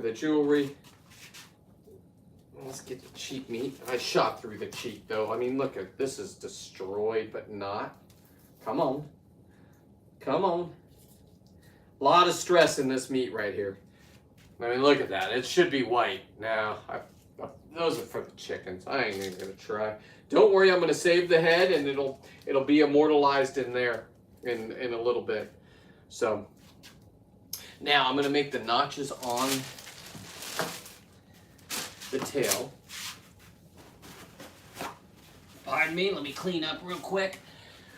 The jewelry. Let's get the cheek meat. I shot through the cheek though. I mean, look at this is destroyed, but not. Come on. Come on. A lot of stress in this meat right here. I mean, look at that. It should be white. Now, those are for the chickens. I ain't even gonna try. Don't worry, I'm gonna save the head, and it'll be immortalized in there in a little bit. So now I'm gonna make the notches on the tail. Pardon me. Let me clean up real quick.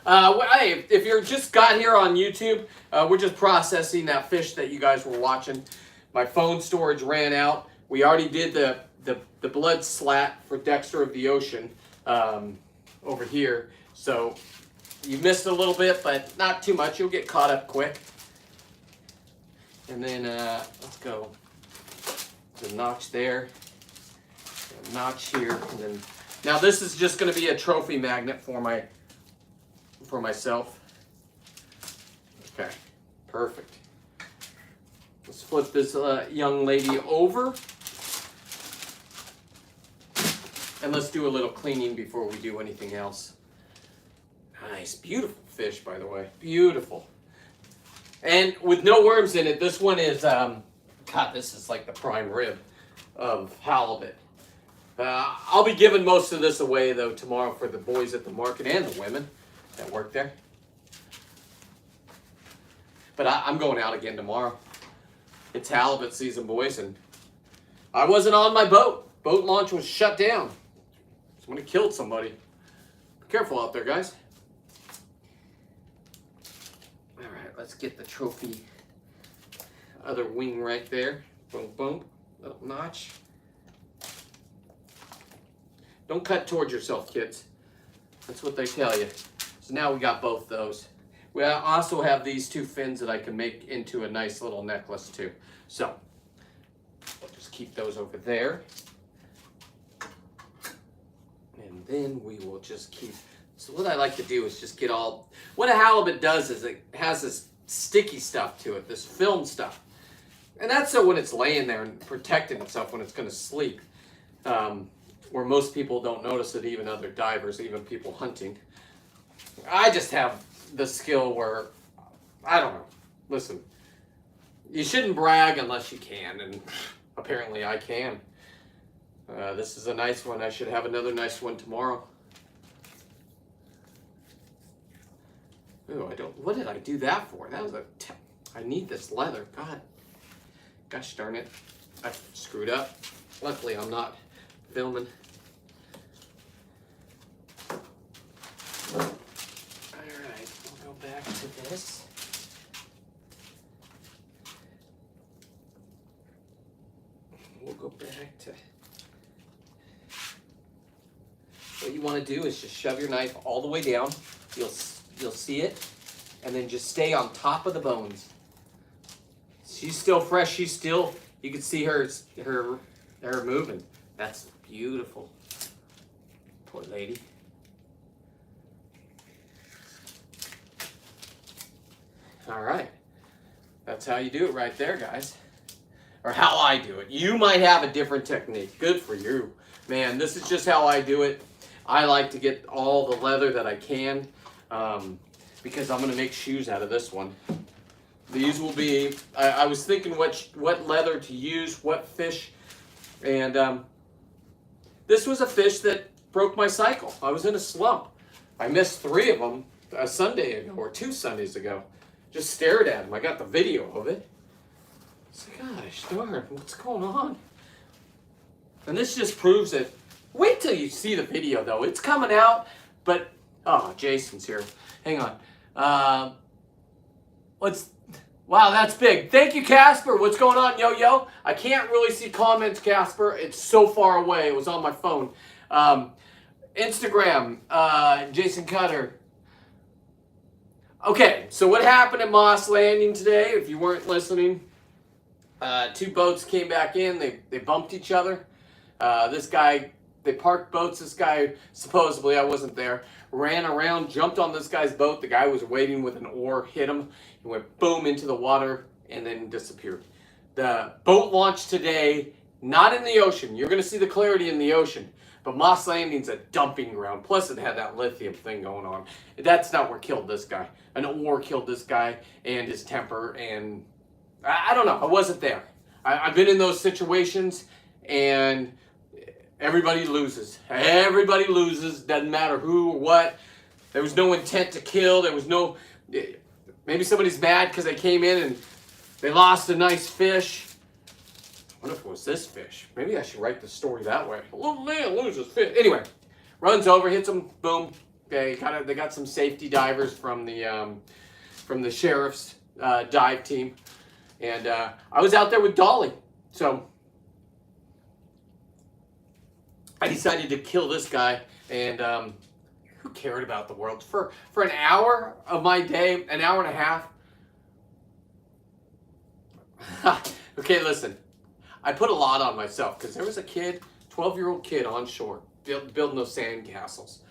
Hey, if you're just got here on YouTube, we're just processing that fish that you guys were watching. My phone storage ran out. We already did the blood slat for Dexter of the Ocean over here. So you missed a little bit, but not too much. You'll get caught up quick. And then let's go. The notch there, a notch here, and then now this is just going to be a trophy magnet for myself. Okay, perfect. Let's flip this young lady over. And let's do a little cleaning before we do anything else. Nice, beautiful fish, by the way. Beautiful. And with no worms in it, this one is, God, this is like the prime rib of halibut. I'll be giving most of this away, though, tomorrow for the boys at the market and the women that work there. But I'm going out again tomorrow. It's halibut season, boys, and I wasn't on my boat. Boat launch was shut down. Somebody killed somebody. Be careful out there, guys. All right, let's get the trophy. Other wing right there. Boom, boom. Little notch. Don't cut towards yourself, kids. That's what they tell you. So now we got both those. We also have these two fins that I can make into a nice little necklace too. So, we'll just keep those over there. And then we will just keep, so what I like to do is just get all, what a halibut does is it has this sticky stuff to it, this film stuff. And that's so when it's laying there and protecting itself when it's going to sleep. Where most people don't notice it, even other divers, even people hunting. I just have the skill where, I don't know, listen, you shouldn't brag unless you can, and apparently I can. This is a nice one. I should have another nice one tomorrow. Ooh, what did I do that for? That was I need this leather. God, gosh darn it. I screwed up. Luckily, I'm not filming. Alright, we'll go back to this. We'll go back to... What you want to do is just shove your knife all the way down. You'll see it. And then just stay on top of the bones. She's still fresh. She's still... You can see her moving. That's beautiful. Poor lady. All right. That's how you do it right there, guys. Or how I do it. You might have a different technique. Good for you. Man, this is just how I do it. I like to get all the leather that I can because I'm going to make shoes out of this one. These will be, I was thinking what leather to use, what fish, and this was a fish that broke my cycle. I was in a slump. I missed 3 of them a Sunday ago, or 2 Sundays ago. Just stared at them. I got the video of it. It's like, gosh darn, what's going on? And this just proves it. Wait till you see the video, though. It's coming out, but, oh, Jason's here. Hang on. Wow, that's big. Thank you, Casper. What's going on, Yo-Yo? I can't really see comments, Casper. It's so far away. It was on my phone. Instagram, Jason Cutter. Okay, so what happened at Moss Landing today, if you weren't listening, 2 boats came back in. They bumped each other. This guy, they parked boats. This guy, supposedly, I wasn't there, ran around, jumped on this guy's boat. The guy was waiting with an oar, hit him. He went boom into the water and then disappeared. The boat launched today, not in the ocean. You're going to see the clarity in the ocean. But Moss Landing's a dumping ground. Plus, it had that lithium thing going on. That's not what killed this guy. An ore killed this guy and his temper. And I don't know. I wasn't there. I've been in those situations, and everybody loses. Everybody loses. Doesn't matter who or what. There was no intent to kill. There was no... Maybe somebody's mad because they came in and they lost a nice fish. I wonder if it was this fish. Maybe I should write the story that way. A little man loses fish. Anyway, runs over, hits him, boom. They got some safety divers from the sheriff's dive team, and I was out there with Dolly. So I decided to kill this guy, and who cared about the world for an hour of my day, an hour and a half? Okay, listen. I put a lot on myself because there was a kid, 12-year-old kid on shore, building those sand castles.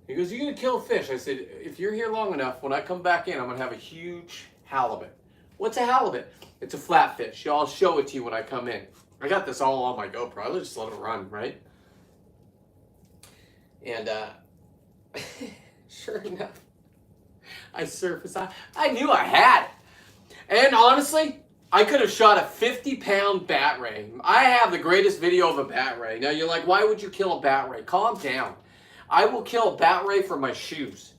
He goes, "You're going to kill a fish." I said, "If you're here long enough, when I come back in, I'm going to have a huge halibut." What's a halibut? It's a flatfish. I'll show it to you when I come in. I got this all on my GoPro. I'll just let it run, right? And sure enough, I surfaced. I knew I had it. And honestly, I could have shot a 50-pound bat ray. I have the greatest video of a bat ray. Now you're like, why would you kill a bat ray? Calm down. I will kill a bat ray for my shoes.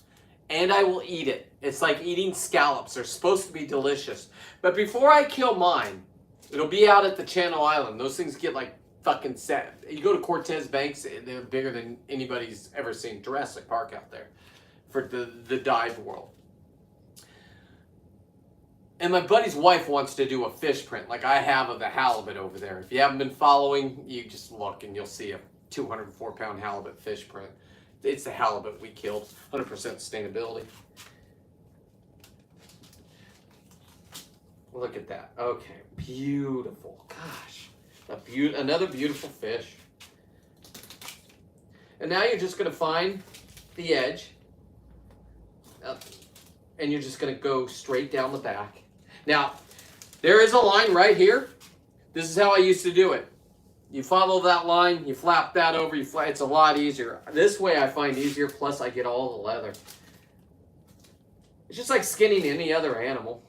And I will eat it. It's like eating scallops. They're supposed to be delicious. But before I kill mine, it'll be out at the Channel Island. Those things get like fucking set. You go to Cortez Banks, they're bigger than anybody's ever seen. Jurassic Park out there for the dive world. And my buddy's wife wants to do a fish print like I have of the halibut over there. If you haven't been following, you just look and you'll see a 204-pound halibut fish print. It's the halibut we killed. 100% sustainability. Look at that. Okay, beautiful. Gosh, another beautiful fish. And now you're just going to find the edge. And you're just going to go straight down the back. Now, there is a line right here. This is how I used to do it. You follow that line, you flap that over, it's a lot easier. This way I find easier, plus I get all the leather. It's just like skinning any other animal.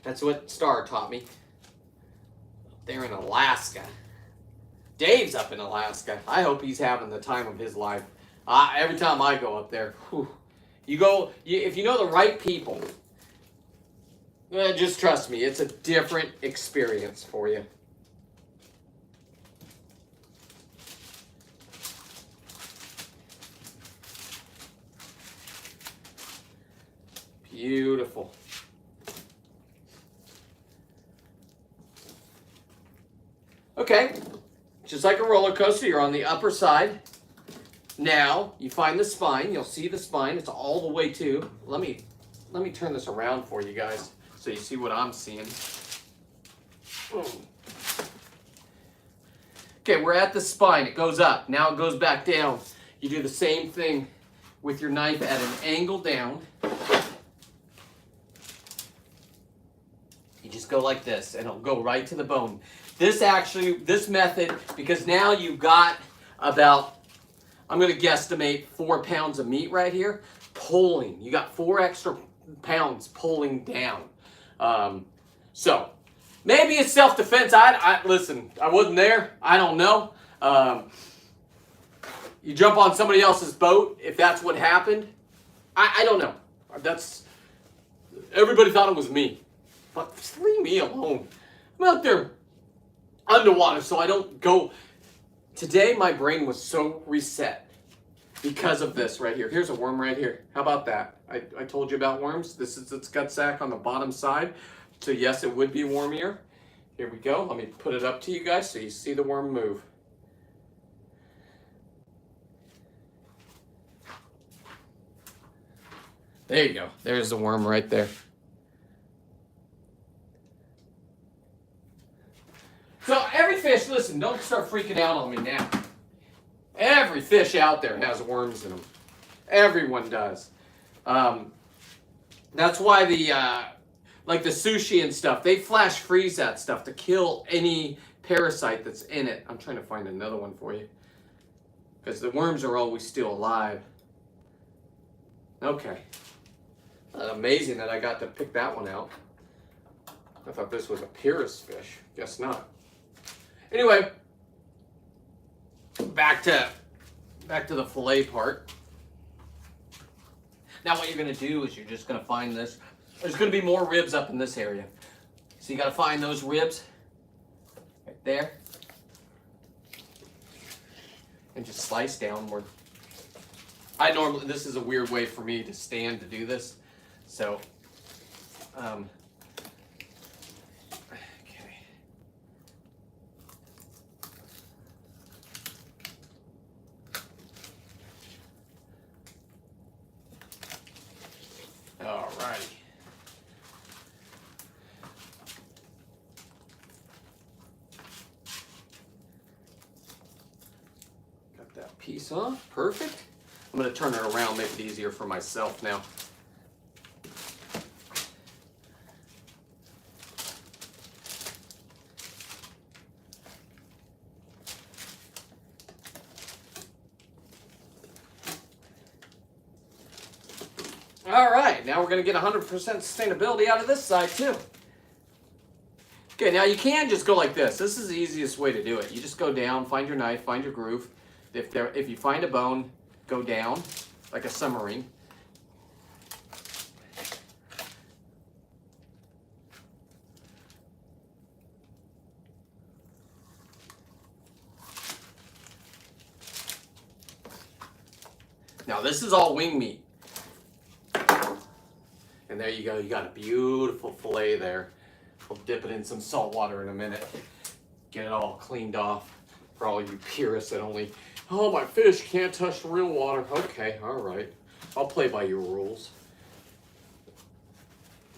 That's what Star taught me. They're in Alaska. Dave's up in Alaska. I hope he's having the time of his life. Every time I go up there, whew, if you know the right people, just trust me, it's a different experience for you. Beautiful. Okay, just like a roller coaster, you're on the upper side. Now, you find the spine. You'll see the spine. It's all the way to. Let me turn this around for you guys so you see what I'm seeing. Okay, we're at the spine. It goes up. Now it goes back down. You do the same thing with your knife at an angle down. You just go like this, and it'll go right to the bone. This method, because now you've got about, I'm going to guesstimate 4 pounds of meat right here, pulling. You got 4 extra pounds pulling down. So, maybe it's self-defense. Listen, I wasn't there. I don't know. You jump on somebody else's boat, if that's what happened. I don't know. Everybody thought it was me. But just leave me alone. I'm out there underwater, so I don't go. Today, my brain was so reset because of this right here. Here's a worm right here. How about that? I told you about worms. This is its gut sac on the bottom side. So yes, it would be wormier. Here we go. Let me put it up to you guys so you see the worm move. There you go. There's the worm right there. So every fish, listen, don't start freaking out on me now. Every fish out there has worms in them. Everyone does. That's why like the sushi and stuff, they flash freeze that stuff to kill any parasite that's in it. I'm trying to find another one for you because the worms are always still alive. Okay. Amazing that I got to pick that one out. I thought this was a Pyrrhus fish. Guess not. Anyway, back to the fillet part. Now what you're going to do is you're just going to find this. There's going to be more ribs up in this area. So you got to find those ribs right there. And just slice downward. This is a weird way for me to stand to do this. So, okay. All righty. Got that piece off. Perfect. I'm going to turn it around, make it easier for myself now. All right, now we're going to get 100% sustainability out of this side too. Okay, now you can just go like this. This is the easiest way to do it. You just go down, find your knife, find your groove. If you find a bone, go down like a submarine. Now this is all wing meat. And there you go, you got a beautiful fillet there. We'll dip it in some salt water in a minute. Get it all cleaned off for all you purists that only, oh, my fish can't touch the real water. Okay, all right. I'll play by your rules.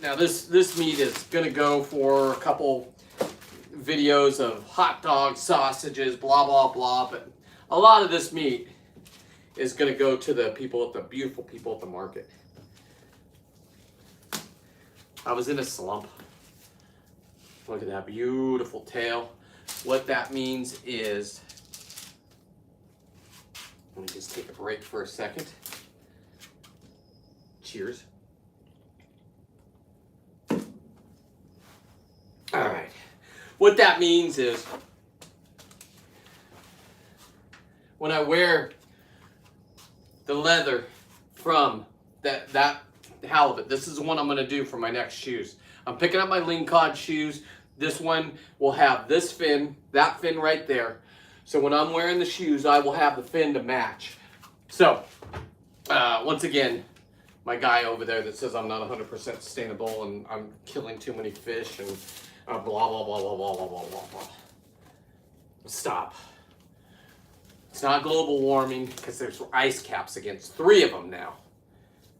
Now this meat is gonna go for a couple videos of hot dogs, sausages, blah, blah, blah. But a lot of this meat is gonna go to the beautiful people at the market. I was in a slump. Look at that beautiful tail. What that means is, let me just take a break for a second. Cheers. All right. What that means is, when I wear the leather from that halibut, this is the one I'm going to do for my next shoes. I'm picking up my Lingcod shoes. This one will have this fin, that fin right there. So when I'm wearing the shoes, I will have the fin to match. So, once again, my guy over there that says I'm not 100% sustainable and I'm killing too many fish and blah, blah, blah, blah, blah, blah, blah, blah, blah. Stop. It's not global warming because there's ice caps against 3 of them now.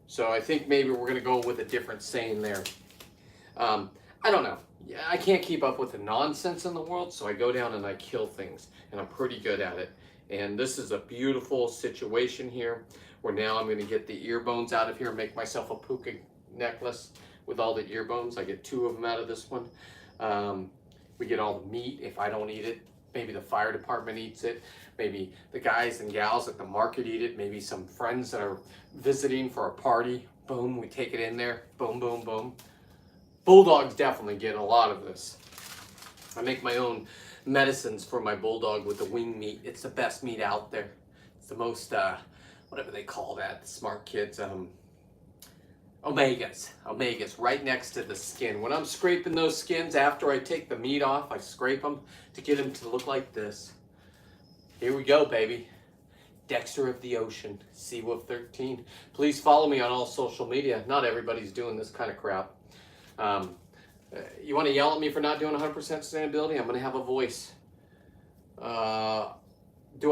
So I think maybe we're going to go with a different saying there. I don't know. Yeah, I can't keep up with the nonsense in the world, so I go down and I kill things, and I'm pretty good at it. And this is a beautiful situation here, where now I'm going to get the ear bones out of here and make myself a puka necklace with all the ear bones. I get 2 of them out of this one. We get all the meat if I don't eat it. Maybe the fire department eats it. Maybe the guys and gals at the market eat it. Maybe some friends that are visiting for a party. Boom, we take it in there. Boom, boom, boom. Bulldogs definitely get a lot of this. I make my own medicines for my bulldog with the wing meat. It's the best meat out there. It's the most, whatever they call that, the smart kids, omegas, right next to the skin. When I'm scraping those skins, after I take the meat off, I scrape them to get them to look like this. Here we go, baby. Dexter of the Ocean, Seawolf 13. Please follow me on all social media. Not everybody's doing this kind of crap. You want to yell at me for not doing 100% sustainability? I'm going to have a voice. Do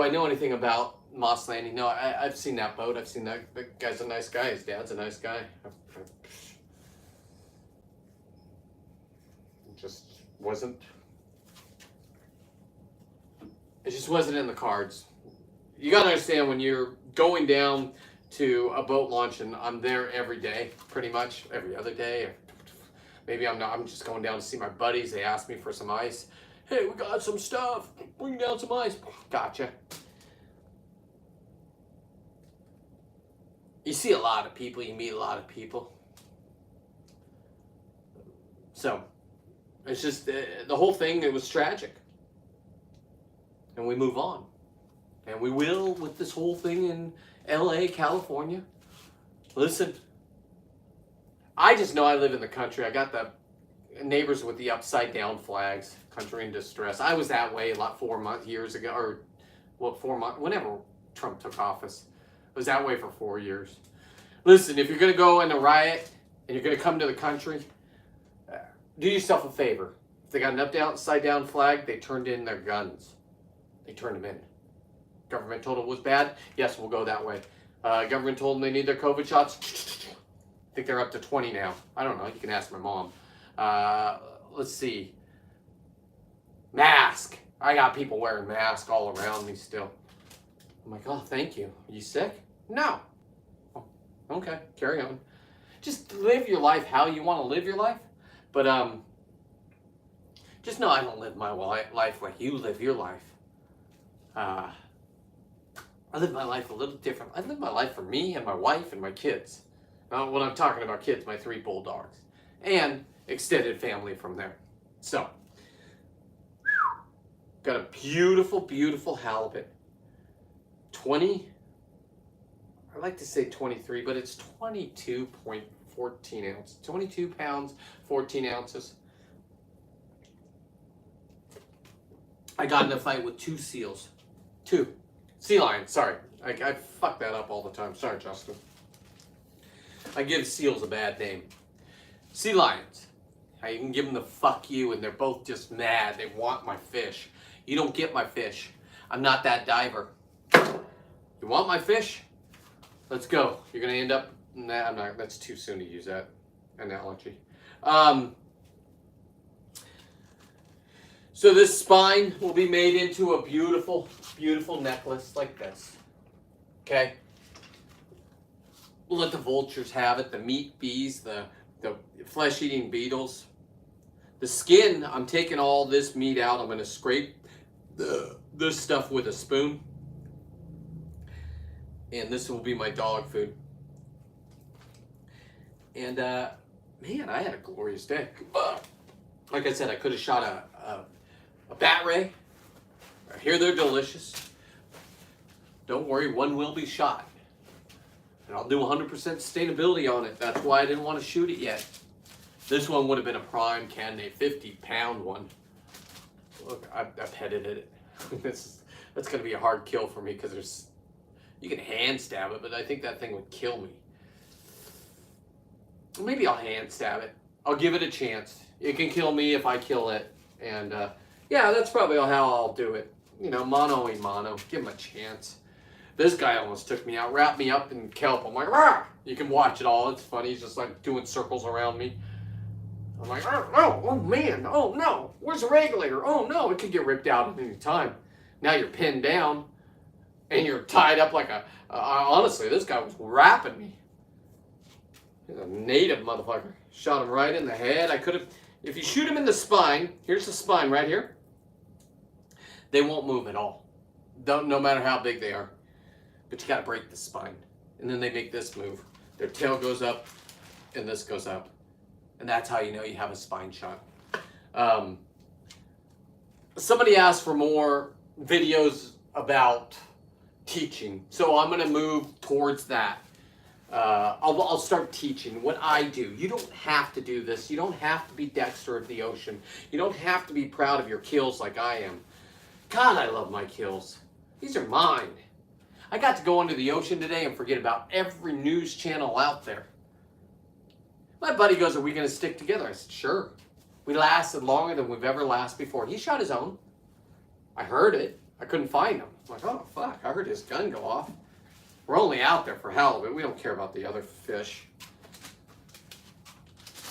I know anything about Moss Landing? No, I've seen that boat. I've seen that. The guy's a nice guy. His dad's a nice guy. It just wasn't in the cards. You got to understand, when you're going down to a boat launch, and I'm there every day, pretty much every other day. Maybe I'm just going down to see my buddies. They asked me for some ice. Hey, we got some stuff. Bring down some ice. Gotcha. You see a lot of people. You meet a lot of people. So, it's just, the whole thing, it was tragic. And we move on. And we will with this whole thing in LA, California. Listen, I just know I live in the country. I got the neighbors with the upside down flags, country in distress. I was that way like 4 years ago, or what, 4 months, whenever Trump took office. I was that way for 4 years. Listen, if you're going to go in a riot and you're going to come to the country, do yourself a favor. If they got an upside down flag, they turned in their guns. They turned them in. Government told it was bad. Yes, we'll go that way. Government told them they need their COVID shots. I think they're up to 20 now. I don't know. You can ask my mom. Let's see. Mask. I got people wearing masks all around me still. I'm like, oh, thank you. Are you sick? No. Oh, okay, carry on. Just live your life how you want to live your life. But just know I don't live my life like you live your life. I live my life a little different. I live my life for me and my wife and my kids. When I'm talking about kids, my 3 bulldogs. And extended family from there. So, got a beautiful, beautiful halibut. I like to say 23, but it's 22.14 ounces. 22 pounds, 14 ounces. I got in a fight with 2 seals. 2. Sea lions, sorry. I fuck that up all the time. Sorry, Justin. I give seals a bad name. Sea lions. You can give them the fuck you, and they're both just mad. They want my fish. You don't get my fish. I'm not that diver. You want my fish? Let's go. You're going to end up... Nah, I'm not. That's too soon to use that analogy. So this spine will be made into a beautiful, beautiful necklace like this. Okay? We'll let the vultures have it, the meat bees, the flesh-eating beetles. The skin, I'm taking all this meat out. I'm going to scrape this stuff with a spoon. And this will be my dog food. And, man, I had a glorious day. Like I said, I could have shot a bat ray. I hear they're delicious. Don't worry, one will be shot. And I'll do 100% sustainability on it. That's why I didn't want to shoot it yet. This one would have been a prime candidate, 50-pound one. Look, I petted it. That's going to be a hard kill for me because you can hand stab it, but I think that thing would kill me. Maybe I'll hand stab it. I'll give it a chance. It can kill me if I kill it. And yeah, that's probably how I'll do it. You know, mano a mano. Give him a chance. This guy almost took me out, wrapped me up in kelp. I'm like, rah! You can watch it all. It's funny. He's just like doing circles around me. I'm like, oh man, oh no. Where's the regulator? Oh no, it could get ripped out at any time. Now you're pinned down and you're tied up like honestly, this guy was wrapping me. He's a native motherfucker. Shot him right in the head. I could have, if you shoot him in the spine, here's the spine right here. They won't move at all. No matter how big they are. But you gotta break the spine. And then they make this move. Their tail goes up and this goes up. And that's how you know you have a spine shot. Somebody asked for more videos about teaching. So I'm gonna move towards that. I'll start teaching what I do. You don't have to do this. You don't have to be Dexter of the Ocean. You don't have to be proud of your kills like I am. God, I love my kills. These are mine. I got to go into the ocean today and forget about every news channel out there. My buddy goes, are we going to stick together? I said, sure. We lasted longer than we've ever lasted before. He shot his own. I heard it. I couldn't find him. I'm like, oh, fuck. I heard his gun go off. We're only out there for halibut. We don't care about the other fish.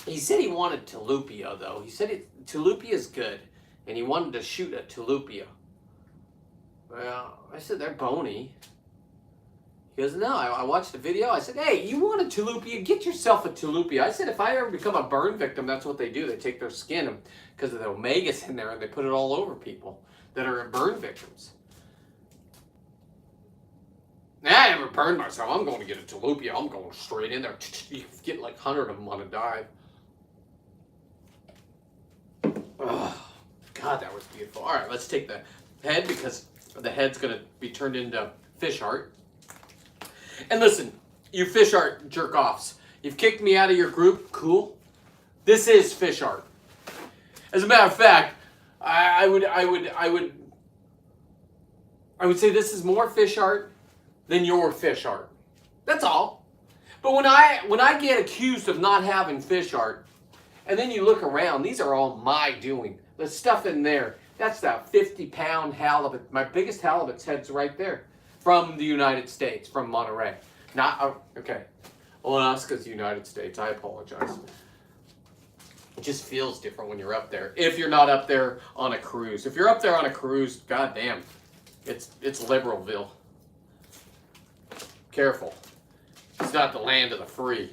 He said he wanted tilapia, though. He said tilapia is good, and he wanted to shoot a tilapia. Well, I said they're bony. He goes, no, I watched the video. I said, hey, you want a tilapia? Get yourself a tilapia. I said, if I ever become a burn victim, that's what they do. They take their skin because of the omegas in there and they put it all over people that are burn victims. Nah, I never burned myself. I'm going to get a tilapia. I'm going straight in there. You get like 100 of them on a dive. Oh, God, that was beautiful. All right, let's take the head because the head's going to be turned into fish art. And listen, you fish art jerk-offs. You've kicked me out of your group. Cool. This is fish art. As a matter of fact, I would say this is more fish art than your fish art. That's all. But when I get accused of not having fish art, and then you look around, these are all my doing. The stuff in there, that's that 50-pound halibut. My biggest halibut's head's right there. From the United States, from Monterey. Not, okay. Alaska's the United States. I apologize. It just feels different when you're up there. If you're not up there on a cruise. If you're up there on a cruise, goddamn, it's Liberalville. Careful. It's not the land of the free.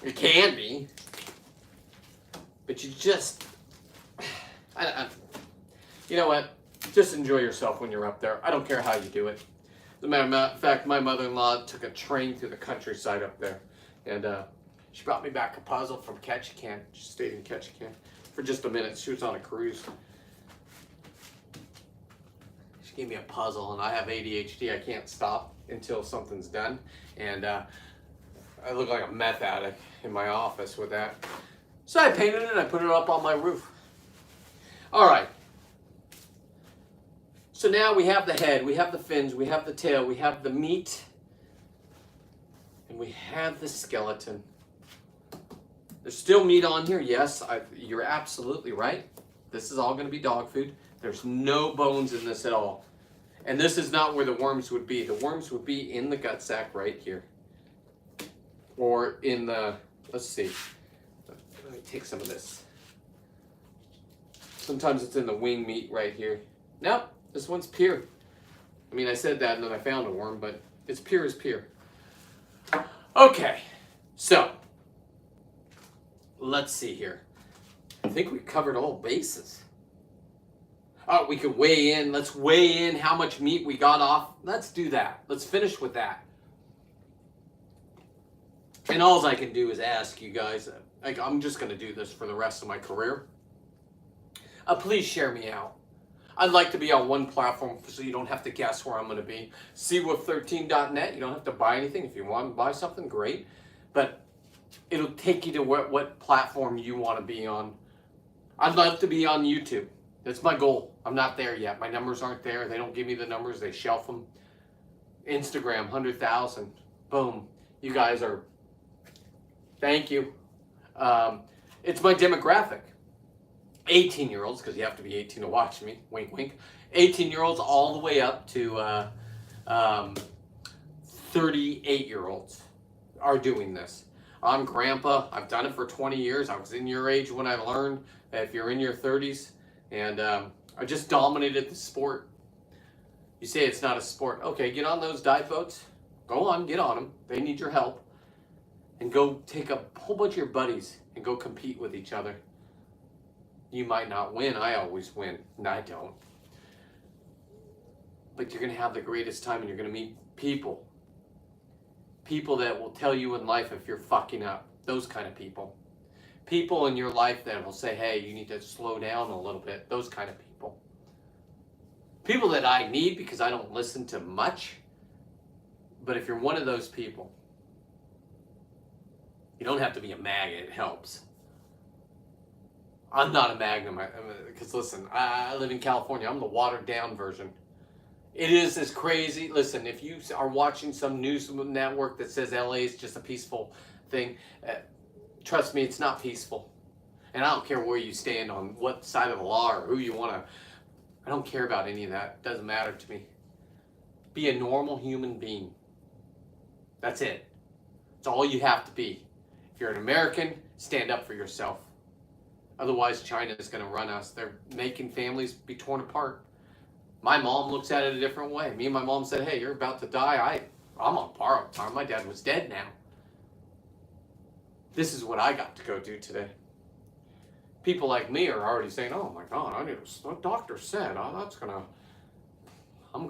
It can be. But you just, you know what? Just enjoy yourself when you're up there. I don't care how you do it. As a matter of fact, my mother-in-law took a train through the countryside up there. And she brought me back a puzzle from Ketchikan. She stayed in Ketchikan for just a minute. She was on a cruise. She gave me a puzzle, and I have ADHD. I can't stop until something's done. And I look like a meth addict in my office with that. So I painted it and I put it up on my roof. All right. So now we have the head, we have the fins, we have the tail, we have the meat, and we have the skeleton. There's still meat on here. Yes, you're absolutely right. This is all going to be dog food. There's no bones in this at all. And this is not where the worms would be. The worms would be in the gut sac right here. Or in the, let's see. Let me take some of this. Sometimes it's in the wing meat right here. Nope. This one's pure. I mean, I said that and then I found a worm, but it's pure as pure. Okay, so let's see here. I think we covered all bases. Oh, we could weigh in. Let's weigh in how much meat we got off. Let's do that. Let's finish with that. And all I can do is ask you guys, I'm just going to do this for the rest of my career. Please share me out. I'd like to be on one platform so you don't have to guess where I'm going to be. Seawolf13.net. You don't have to buy anything. If you want to buy something, great. But it'll take you to what platform you want to be on. I'd love to be on YouTube. That's my goal. I'm not there yet. My numbers aren't there. They don't give me the numbers. They shelf them. Instagram, 100,000. Boom. You guys are... Thank you. It's my demographic. 18-year-olds, because you have to be 18 to watch me, wink, wink. 18-year-olds all the way up to 38-year-olds are doing this. I'm grandpa. I've done it for 20 years. I was in your age when I learned that if you're in your 30s, and I just dominated the sport. You say it's not a sport. Okay, get on those dive boats. Go on, get on them. They need your help. And go take a whole bunch of your buddies and go compete with each other. You might not win. I always win. And I don't. But you're going to have the greatest time and you're going to meet people. People that will tell you in life if you're fucking up. Those kind of people. People in your life that will say, hey, you need to slow down a little bit. Those kind of people. People that I need because I don't listen to much. But if you're one of those people, you don't have to be a maggot. It helps. I'm not a magnum, because listen, I live in California. I'm the watered down version. It is as crazy. Listen, if you are watching some news network that says LA is just a peaceful thing, trust me, it's not peaceful. And I don't care where you stand on what side of the law or who you want to. I don't care about any of that. It doesn't matter to me. Be a normal human being. That's it. It's all you have to be. If you're an American, stand up for yourself. Otherwise, China is going to run us. They're making families be torn apart. My mom looks at it a different way. Me and my mom said, hey, you're about to die. I'm on borrowed time. My dad was dead now. This is what I got to go do today. People like me are already saying, oh my God, the doctor said, I'm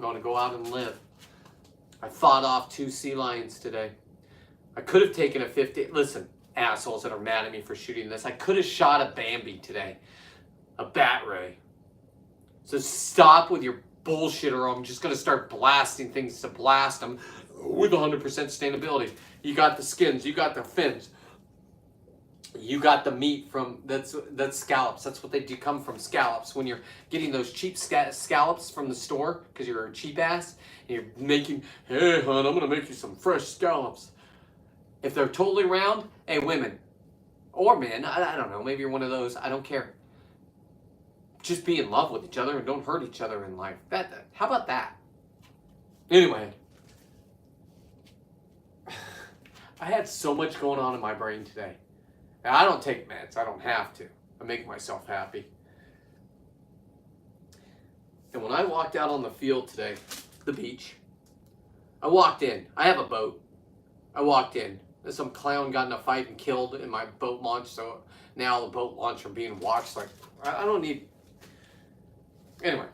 going to go out and live. I fought off 2 sea lions today. I could have taken a 50. Listen, assholes that are mad at me for shooting this. I could have shot a Bambi today. A bat ray. So stop with your bullshit or I'm just going to start blasting things to blast them with 100% sustainability. You got the skins. You got the fins. You got the meat from, that's scallops. That's what they do, come from, scallops. When you're getting those cheap scallops from the store because you're a cheap ass and you're making, hey hon, I'm going to make you some fresh scallops. If they're totally round, hey women or men, I don't know, maybe you're one of those, I don't care. Just be in love with each other and don't hurt each other in life. How about that? Anyway, I had so much going on in my brain today. And I don't take meds. I don't have to. I make myself happy. And when I walked out on the field today, the beach, I walked in. I have a boat. I walked in. Some clown got in a fight and killed in my boat launch, so now the boat launch are being watched. Like, I don't need... Anyway.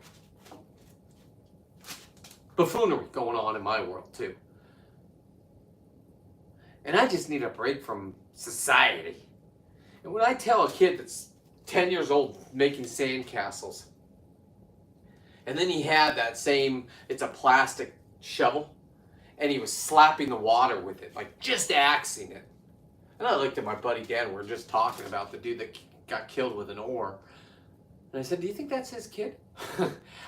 Buffoonery going on in my world, too. And I just need a break from society. And when I tell a kid that's 10 years old making sandcastles, and then he had that same, it's a plastic shovel, and he was slapping the water with it, like just axing it. And I looked at my buddy Dan, we were just talking about the dude that got killed with an oar. And I said, do you think that's his kid?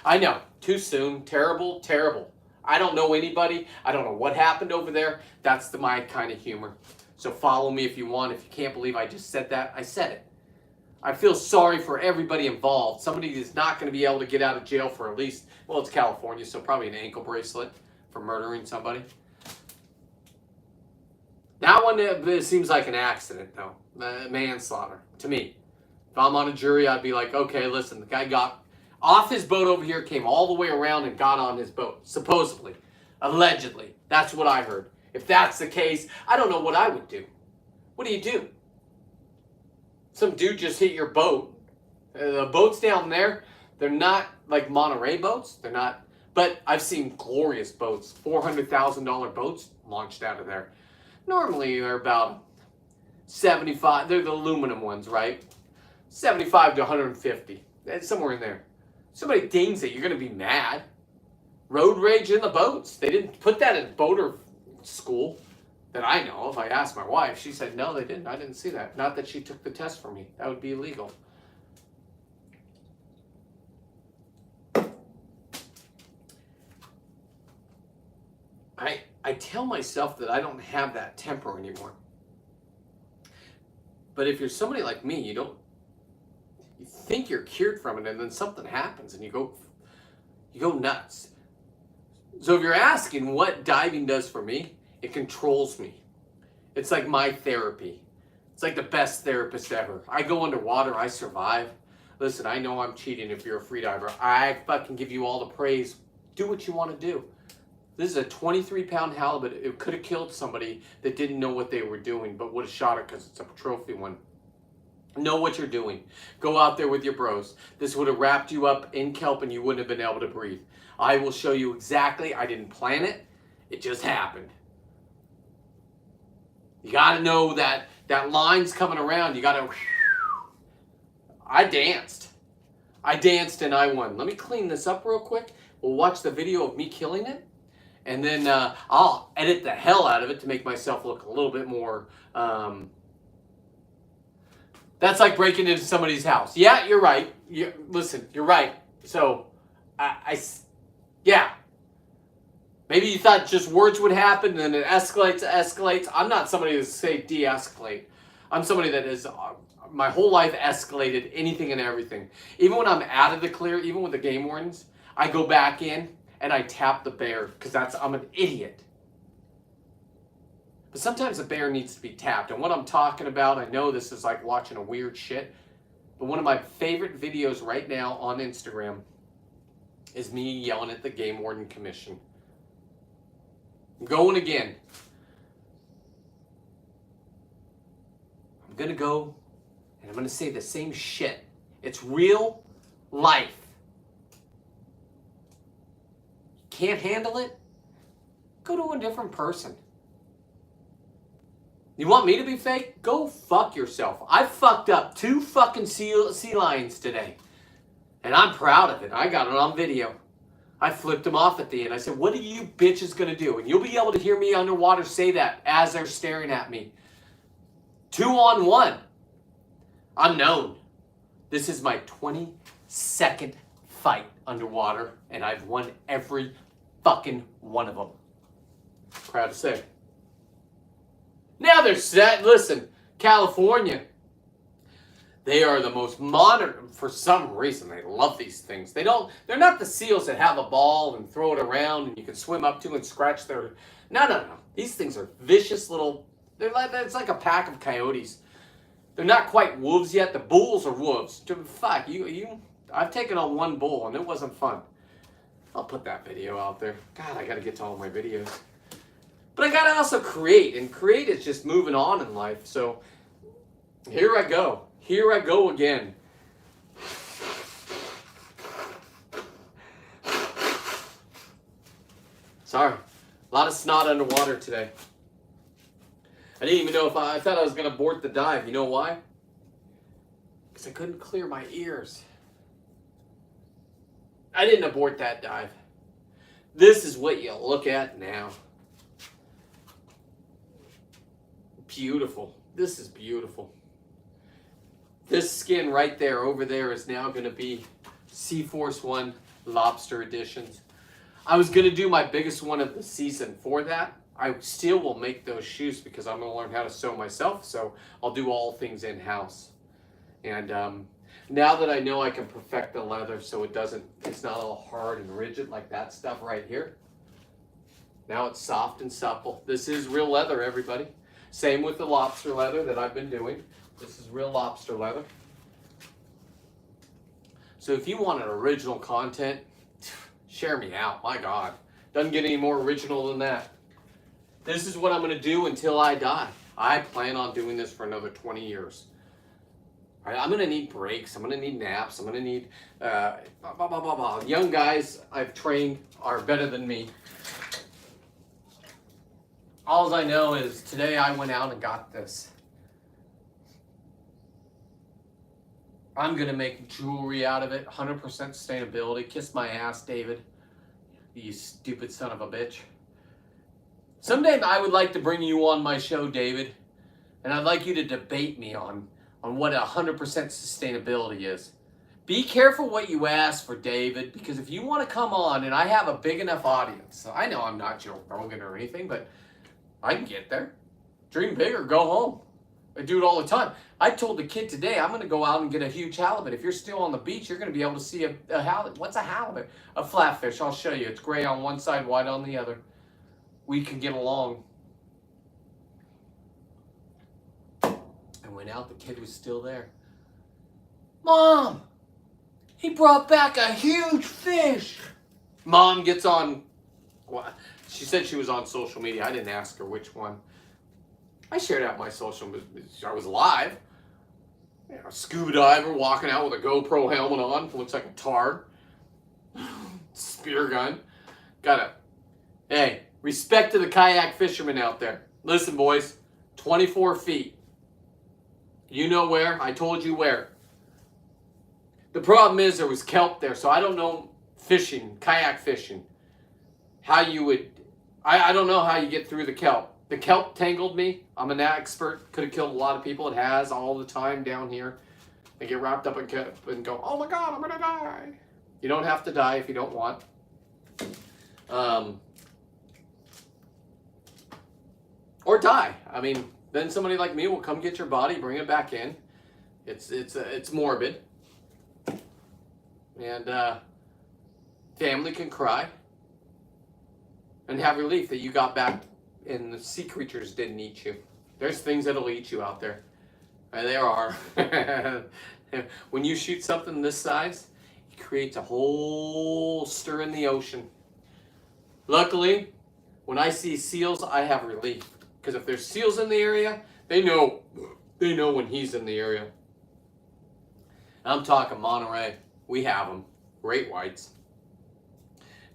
I know, too soon, terrible, terrible. I don't know anybody. I don't know what happened over there. That's my kind of humor. So follow me if you want. If you can't believe I just said that, I said it. I feel sorry for everybody involved. Somebody is not going to be able to get out of jail for at least, well, it's California, so probably an ankle bracelet for murdering somebody. That one, it seems like an accident, though. Manslaughter, to me. If I'm on a jury, I'd be like, okay, listen, the guy got off his boat over here, came all the way around and got on his boat, supposedly, allegedly. That's what I heard. If that's the case, I don't know what I would do. What do you do? Some dude just hit your boat. The boats down there, they're not like Monterey boats. They're not, but I've seen glorious boats, $400,000 boats launched out of there. Normally they're about 75, they're the aluminum ones, right? 75 to 150, somewhere in there. Somebody dings it, you're gonna be mad. Road rage in the boats. They didn't put that in boater school that I know of. I asked my wife. She said, no, they didn't. I didn't see that. Not that she took the test for me. That would be illegal. I tell myself that I don't have that temper anymore. But if you're somebody like me, you think you're cured from it, and then something happens and you go nuts. So if you're asking what diving does for me, it controls me. It's like my therapy. It's like the best therapist ever. I go underwater, I survive. Listen, I know I'm cheating if you're a freediver. I fucking give you all the praise. Do what you want to do. This is a 23-pound halibut. It could have killed somebody that didn't know what they were doing, but would have shot it because it's a trophy one. Know what you're doing. Go out there with your bros. This would have wrapped you up in kelp and you wouldn't have been able to breathe. I will show you exactly. I didn't plan it. It just happened. You got to know that line's coming around. You got to... I danced and I won. Let me clean this up real quick. We'll watch the video of me killing it. And then I'll edit the hell out of it to make myself look a little bit more... That's like breaking into somebody's house. Yeah, you're right. Listen, you're right. So, yeah. Maybe you thought just words would happen and then it escalates. I'm not somebody to say de-escalate. I'm somebody that is, my whole life escalated anything and everything. Even when I'm out of the clear, even with the game wardens, I go back in and I tap the bear because I'm an idiot. But sometimes a bear needs to be tapped. And what I'm talking about, I know this is like watching a weird shit, but one of my favorite videos right now on Instagram is me yelling at the Game Warden Commission. I'm going again. I'm going to go and I'm going to say the same shit. It's real life. Can't handle it? Go to a different person. You want me to be fake? Go fuck yourself. I fucked up 2 fucking sea lions today. And I'm proud of it. I got it on video. I flipped them off at the end. I said, what are you bitches going to do? And you'll be able to hear me underwater say that as they're staring at me. 2-on-1. I'm known. This is my 22nd fight underwater. And I've won every fucking one of them. Proud to say. Now they're set. Listen, California. They are the most modern, for some reason, they love these things. They're not the seals that have a ball and throw it around and you can swim up to and scratch their, no. These things are vicious little, it's like a pack of coyotes. They're not quite wolves yet. The bulls are wolves. Fuck, I've taken on 1 bull and it wasn't fun. I'll put that video out there. God, I gotta get to all my videos. But I gotta also create, and create is just moving on in life. So here I go. Here I go again. Sorry. A lot of snot underwater today. I didn't even know if I thought I was going to abort the dive. You know why? Because I couldn't clear my ears. I didn't abort that dive. This is what you look at now. Beautiful. This is beautiful. This skin right there, over there, is now going to be Sea Force 1 Lobster Editions. I was going to do my biggest one of the season for that. I still will make those shoes because I'm going to learn how to sew myself. So I'll do all things in-house. And now that I know I can perfect the leather so it's not all hard and rigid like that stuff right here. Now it's soft and supple. This is real leather, everybody. Same with the lobster leather that I've been doing. This is real lobster leather. So if you want an original content, share me out. My God. Doesn't get any more original than that. This is what I'm going to do until I die. I plan on doing this for another 20 years. All right, I'm going to need breaks. I'm going to need naps. I'm going to need... Young guys I've trained are better than me. All I know is today I went out and got this. I'm going to make jewelry out of it. 100% sustainability. Kiss my ass, David. You stupid son of a bitch. Someday I would like to bring you on my show, David. And I'd like you to debate me on what 100% sustainability is. Be careful what you ask for, David. Because if you want to come on, and I have a big enough audience. I know I'm not Joe Rogan or anything, but I can get there. Dream big or go home. I do it all the time. I told the kid today, I'm going to go out and get a huge halibut. If you're still on the beach, you're going to be able to see a halibut. What's a halibut? A flatfish. I'll show you. It's gray on one side, white on the other. We can get along. I went out. The kid was still there. Mom! He brought back a huge fish! Mom gets on... Well, she said she was on social media. I didn't ask her which one. I shared out my social media. I was live. You know, a scuba diver walking out with a GoPro helmet on. Looks like a tar. Spear gun. Hey, respect to the kayak fishermen out there. Listen, boys. 24 feet. You know where? I told you where. The problem is there was kelp there, so I don't know fishing, kayak fishing. How you would... I don't know how you get through the kelp. The kelp tangled me. I'm an expert. Could have killed a lot of people. It has all the time down here. They get wrapped up in kelp and go, oh my God, I'm going to die. You don't have to die if you don't want. Or die. I mean, then somebody like me will come get your body, bring it back in. It's morbid. And family can cry. And have relief that you got back and the sea creatures didn't eat you. There's things that'll eat you out there. And there are. When you shoot something this size, creates a whole stir in the ocean. Luckily, when I see seals, I have relief. Because if there's seals in the area, they know when he's in the area. I'm talking Monterey. We have them. Great whites.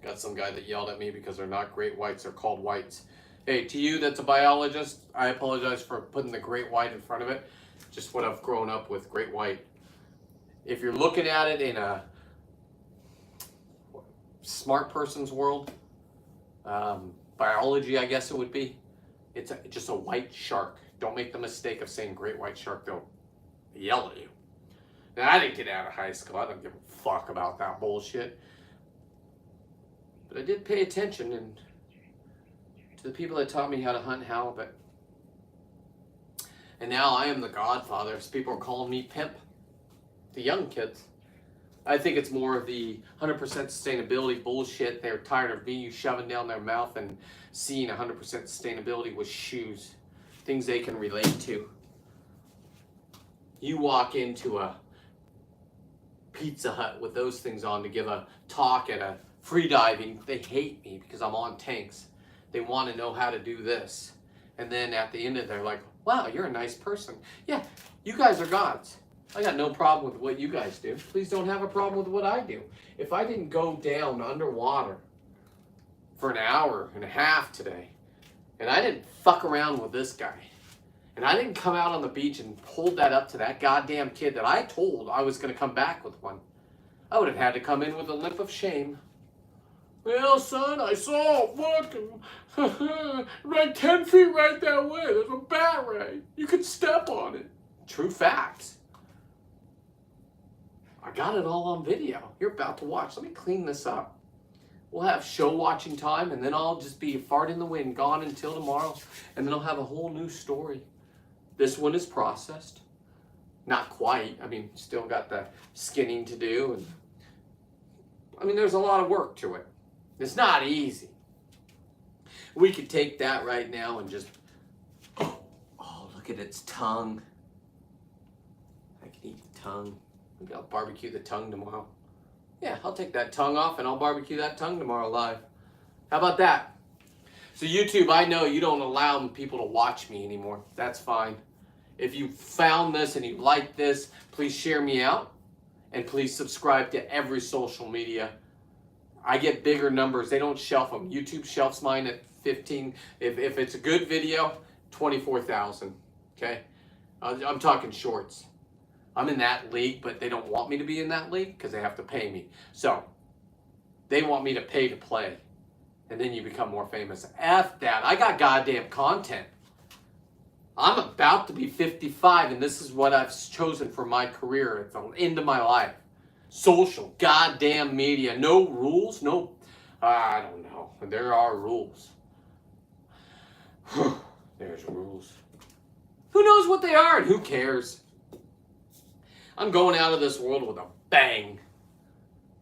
Got some guy that yelled at me because they're not great whites. They're called whites. Hey, to you that's a biologist, I apologize for putting the great white in front of it. Just what I've grown up with, great white. If you're looking at it in a smart person's world, biology, I guess it would be, it's just a white shark. Don't make the mistake of saying great white shark. They'll yell at you. Now, I didn't get out of high school. I don't give a fuck about that bullshit. But I did pay attention and to the people that taught me how to hunt halibut. And now I am the godfather. So people are calling me pimp. The young kids. I think it's more of the 100% sustainability bullshit. They're tired of me shoving down their mouth and seeing 100% sustainability with shoes. Things they can relate to. You walk into a Pizza Hut with those things on to give a talk at a free diving. They hate me because I'm on tanks. They want to know how to do this. And then at the end of it, they're like, wow, you're a nice person. Yeah, you guys are gods. I got no problem with what you guys do. Please don't have a problem with what I do. If I didn't go down underwater for an hour and a half today, and I didn't fuck around with this guy, and I didn't come out on the beach and hold that up to that goddamn kid that I told I was going to come back with one, I would have had to come in with a limp of shame. Well, son, I saw a fucking right 10 feet right that way. There's a bat right. You could step on it. True facts. I got it all on video. You're about to watch. Let me clean this up. We'll have show watching time, and then I'll just be a fart in the wind, gone until tomorrow, and then I'll have a whole new story. This one is processed. Not quite. I mean, still got the skinning to do. And I mean, there's a lot of work to it. It's not easy. We could take that right now and just, oh, look at its tongue. I can eat the tongue. Maybe I'll barbecue the tongue tomorrow. Yeah, I'll take that tongue off and I'll barbecue that tongue tomorrow live. How about that? So YouTube, I know you don't allow people to watch me anymore. That's fine. If you found this and you like this, please share me out. And please subscribe to every social media. I get bigger numbers. They don't shelf them. YouTube shelves mine at 15. If it's a good video, 24,000. Okay? I'm talking shorts. I'm in that league, but they don't want me to be in that league because they have to pay me. So, they want me to pay to play. And then you become more famous. F that. I got goddamn content. I'm about to be 55, and this is what I've chosen for my career at the end of my life. Social, goddamn media. No rules, no... I don't know. There are rules. There's rules. Who knows what they are, and who cares? I'm going out of this world with a bang.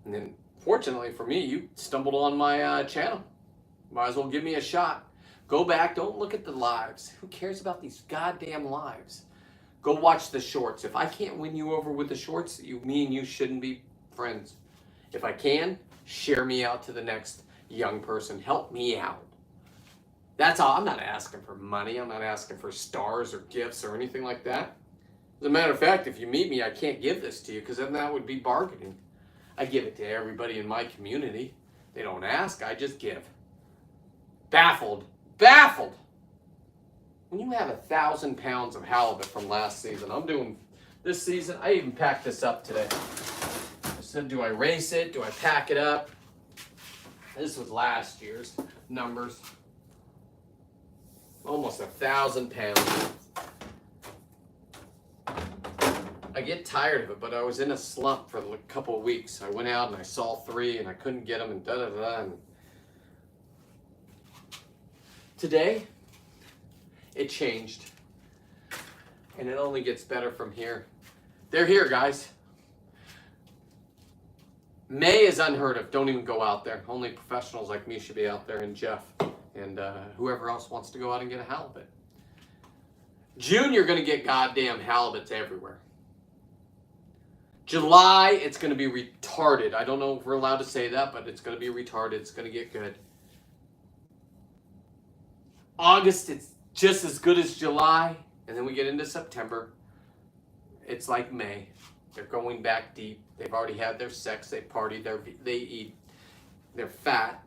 And then, fortunately for me, you stumbled on my channel. Might as well give me a shot. Go back, don't look at the lives. Who cares about these goddamn lives? Go watch the shorts. If I can't win you over with the shorts, me and you shouldn't be friends. If I can, share me out to the next young person. Help me out. That's all. I'm not asking for money. I'm not asking for stars or gifts or anything like that. As a matter of fact, if you meet me, I can't give this to you because then that would be bargaining. I give it to everybody in my community. They don't ask, I just give. Baffled. Baffled. When you have 1,000 pounds of halibut from last season, I'm doing this season, I even packed this up today. I said, do I race it? Do I pack it up? This was last year's numbers. Almost 1,000 pounds. I get tired of it, but I was in a slump for a couple of weeks. I went out and I saw 3 and I couldn't get them and da-da-da. And today, it changed. And it only gets better from here. They're here, guys. May is unheard of. Don't even go out there. Only professionals like me should be out there, and Jeff. And whoever else wants to go out and get a halibut. June, you're going to get goddamn halibuts everywhere. July, it's going to be retarded. retarded. I don't know if we're allowed to say that, but it's going to be retarded. It's going to get good. August, it's just as good as July. And then we get into September. It's like May. They're going back deep. They've already had their sex. They party. They eat. They're fat.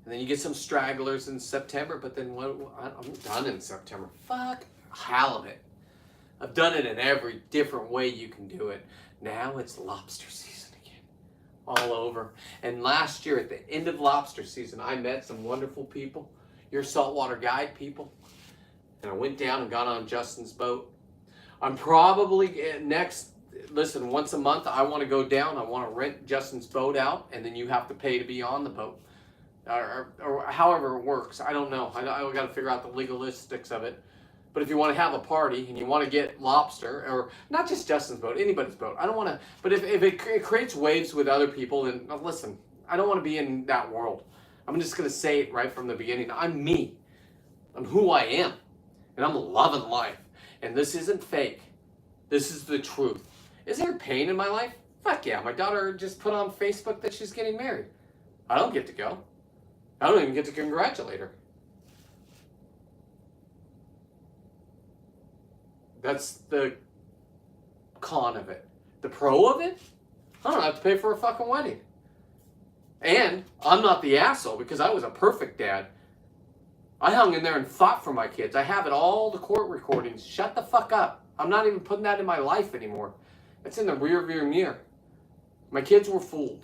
And then you get some stragglers in September. But then I'm done in September. Fuck halibut. I've done it in every different way you can do it. Now it's lobster season again. All over. And last year at the end of lobster season, I met some wonderful people. Your saltwater guide people. And I went down and got on Justin's boat. I'm probably listen, once a month I want to go down. I want to rent Justin's boat out, and then you have to pay to be on the boat. Or however it works. I don't know. I got to figure out the legalistics of it. But if you want to have a party and you want to get lobster, or not just Justin's boat, anybody's boat. I don't want to, but if it creates waves with other people, then listen, I don't want to be in that world. I'm just going to say it right from the beginning. I'm me. I'm who I am. And I'm loving life. And this isn't fake. This is the truth. Is there pain in my life? Fuck yeah. My daughter just put on Facebook that she's getting married. I don't get to go. I don't even get to congratulate her. That's the con of it. The pro of it? I don't have to pay for a fucking wedding. And I'm not the asshole because I was a perfect dad. I hung in there and fought for my kids. I have it all, the court recordings. Shut the fuck up. I'm not even putting that in my life anymore. It's in the rear mirror. My kids were fooled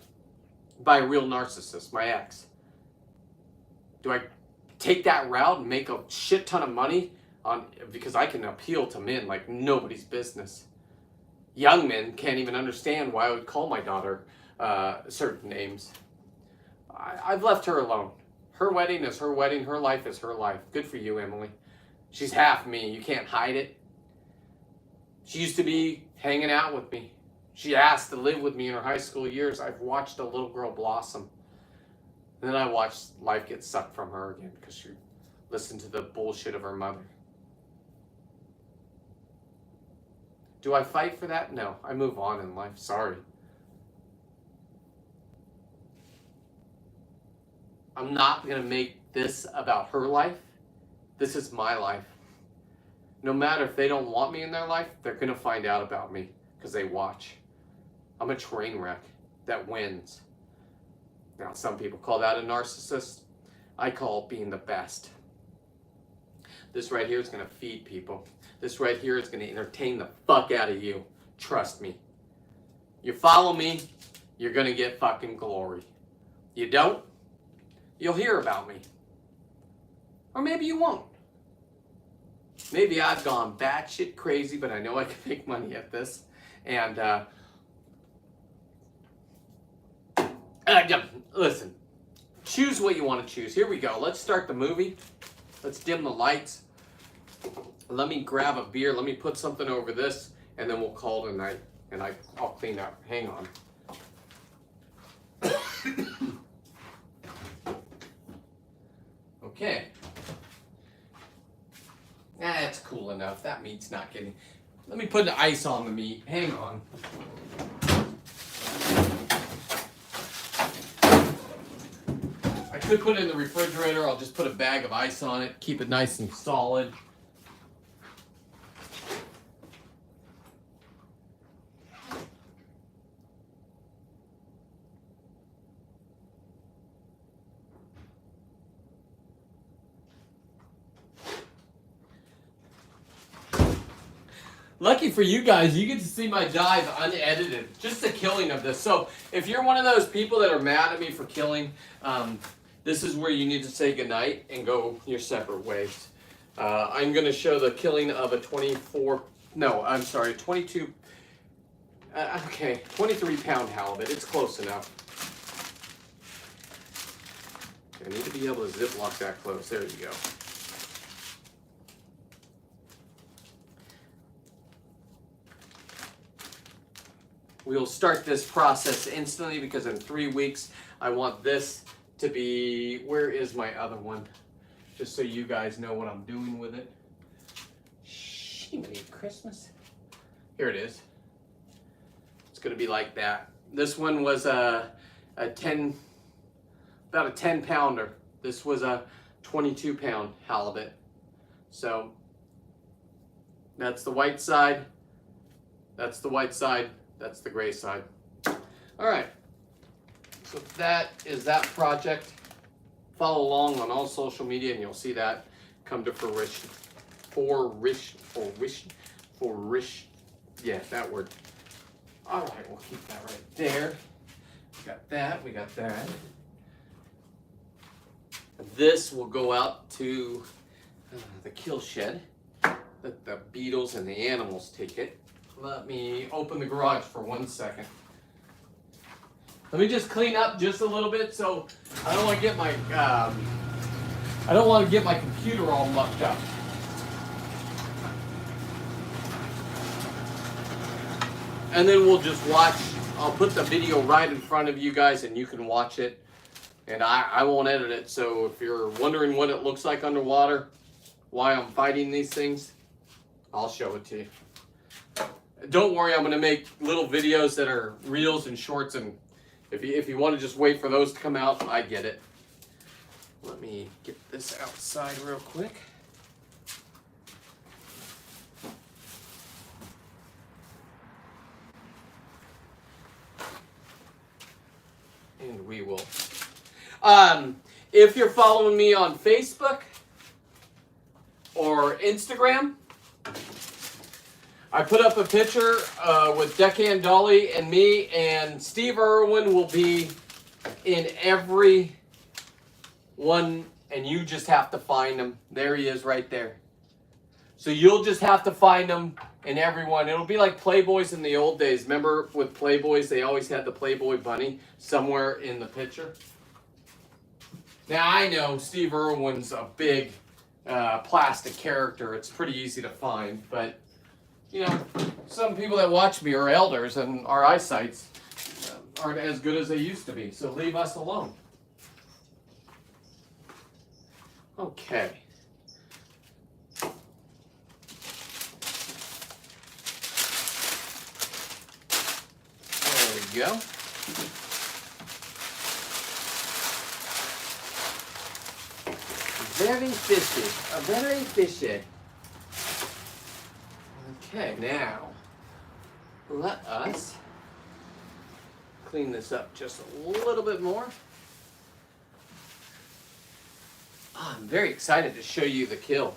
by a real narcissist, my ex. Do I take that route and make a shit ton of money because I can appeal to men like nobody's business? Young men can't even understand why I would call my daughter certain names. I've left her alone. Her wedding is her wedding. Her life is her life. Good for you, Emily. She's half me. You can't hide it. She used to be hanging out with me. She asked to live with me in her high school years. I've watched a little girl blossom. And then I watched life get sucked from her again because she listened to the bullshit of her mother. Do I fight for that? No. I move on in life. Sorry. I'm not going to make this about her life. This is my life. No matter if they don't want me in their life, they're going to find out about me because they watch. I'm a train wreck that wins. Now, some people call that a narcissist. I call it being the best. This right here is going to feed people. This right here is going to entertain the fuck out of you. Trust me. You follow me, you're going to get fucking glory. You don't? You'll hear about me. Or maybe you won't. Maybe I've gone batshit crazy, but I know I can make money at this. And, listen, choose what you want to choose. Here we go. Let's start the movie. Let's dim the lights. Let me grab a beer. Let me put something over this, and then we'll call it a night. And I'll clean up. Hang on. Okay. That's cool enough. That meat's not getting... Let me put the ice on the meat. Hang on. I could put it in the refrigerator. I'll just put a bag of ice on it. Keep it nice and solid. Lucky for you guys, you get to see my dive unedited. Just the killing of this. So if you're one of those people that are mad at me for killing, this is where you need to say goodnight and go your separate ways. I'm going to show the killing of a 23 pound halibut. It's close enough. I need to be able to ziplock that close. There you go. We'll start this process instantly because in 3 weeks, I want this to be, where is my other one? Just so you guys know what I'm doing with it. She made Christmas. Here it is. It's going to be like that. This one was about a 10 pounder. This was a 22 pound halibut. So that's the white side. That's the white side. That's the gray side. All right. So that is that project. Follow along on all social media and you'll see that come to fruition. Yeah, that word. All right, we'll keep that right there. We got that, we got that. This will go out to the kill shed. Let the beetles and the animals take it. Let me open the garage for 1 second. Let me just clean up just a little bit, so I don't want to get my computer all mucked up. And then we'll just watch. I'll put the video right in front of you guys and you can watch it. And I won't edit it, so if you're wondering what it looks like underwater, why I'm fighting these things, I'll show it to you. Don't worry, I'm going to make little videos that are reels and shorts, and if you want to just wait for those to come out, I get it. Let me get this outside real quick. And we will. If you're following me on Facebook or Instagram, I put up a picture with Deckhand Dolly and me, and Steve Irwin will be in every one, and you just have to find him. There he is right there. So you'll just have to find him in every one. It'll be like Playboys in the old days. Remember with Playboys, they always had the Playboy bunny somewhere in the picture? Now I know Steve Irwin's a big plastic character. It's pretty easy to find, but you know, some people that watch me are elders and our eyesights aren't as good as they used to be. So leave us alone. Okay. There we go. Very fishy. Very fishy. Okay, now let us clean this up just a little bit more. Oh, I'm very excited to show you the kill.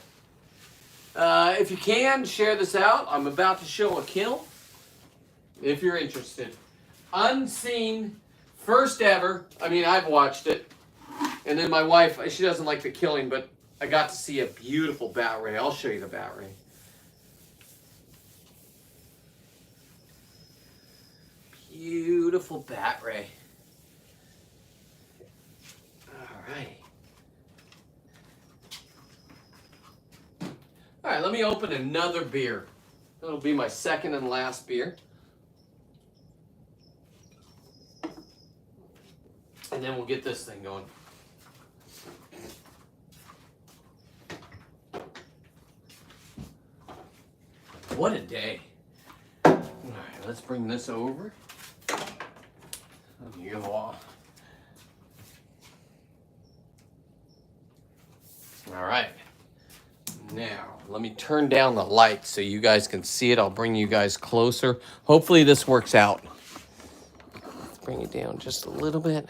If you can, share this out. I'm about to show a kill, if you're interested. Unseen, first ever. I mean, I've watched it. And then my wife, she doesn't like the killing, but I got to see a beautiful bat ray. I'll show you the bat ray. Beautiful bat ray. All right. All right, let me open another beer. That'll be my second and last beer. And then we'll get this thing going. What a day. All right, let's bring this over. You go off. All right. Now, let me turn down the light so you guys can see it. I'll bring you guys closer. Hopefully this works out. Let's bring it down just a little bit.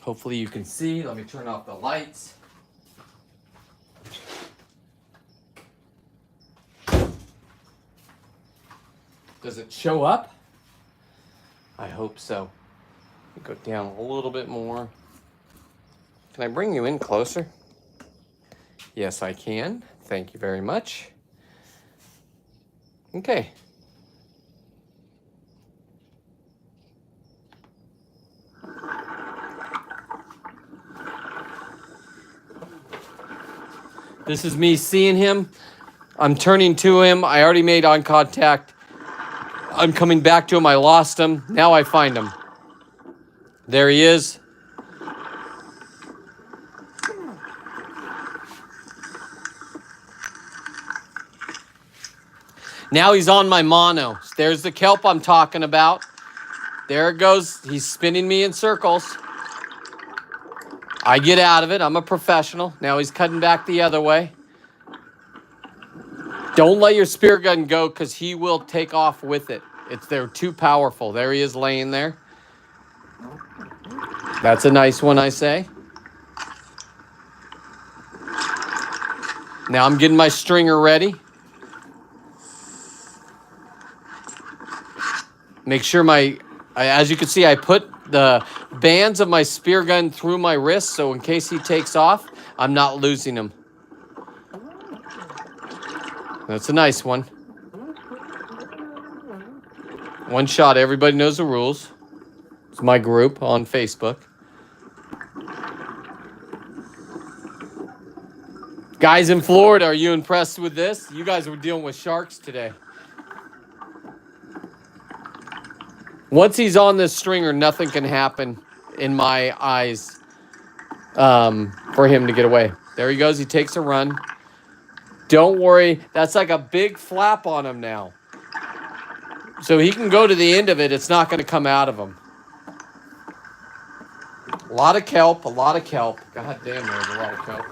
Hopefully you can see. Let me turn off the lights. Does it show up? I hope so. Go down a little bit more. Can I bring you in closer? Yes, I can. Thank you very much. Okay. This is me seeing him. I'm turning to him. I already made eye contact. I'm coming back to him. I lost him. Now I find him. There he is. Now he's on my mono. There's the kelp I'm talking about. There it goes. He's spinning me in circles. I get out of it. I'm a professional. Now he's cutting back the other way. Don't let your spear gun go because he will take off with it. They're too powerful. There he is laying there. That's a nice one, I say. Now I'm getting my stringer ready. Make sure as you can see, I put the bands of my spear gun through my wrist, so in case he takes off, I'm not losing him. That's a nice one. One shot, everybody knows the rules. It's my group on Facebook. Guys in Florida, are you impressed with this? You guys were dealing with sharks today. Once he's on this stringer, nothing can happen in my eyes for him to get away. There he goes. He takes a run. Don't worry. That's like a big flap on him now. So he can go to the end of it. It's not going to come out of him. A lot of kelp. A lot of kelp. God damn, there's a lot of kelp.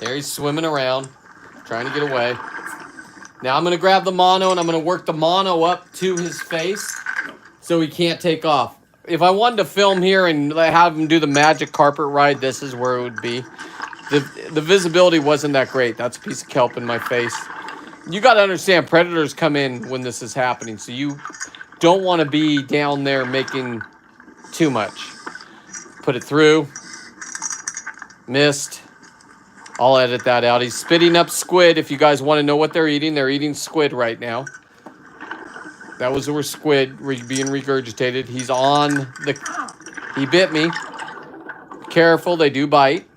There he's swimming around, trying to get away. Now I'm going to grab the mono, and I'm going to work the mono up to his face so he can't take off. If I wanted to film here and have him do the magic carpet ride, this is where it would be. The visibility wasn't that great. That's a piece of kelp in my face. You got to understand, predators come in when this is happening, so you don't want to be down there making too much. Put it through. Missed. I'll edit that out. He's spitting up squid. If you guys want to know what they're eating squid right now. That was where squid being regurgitated. He's on the... He bit me. Careful, they do bite.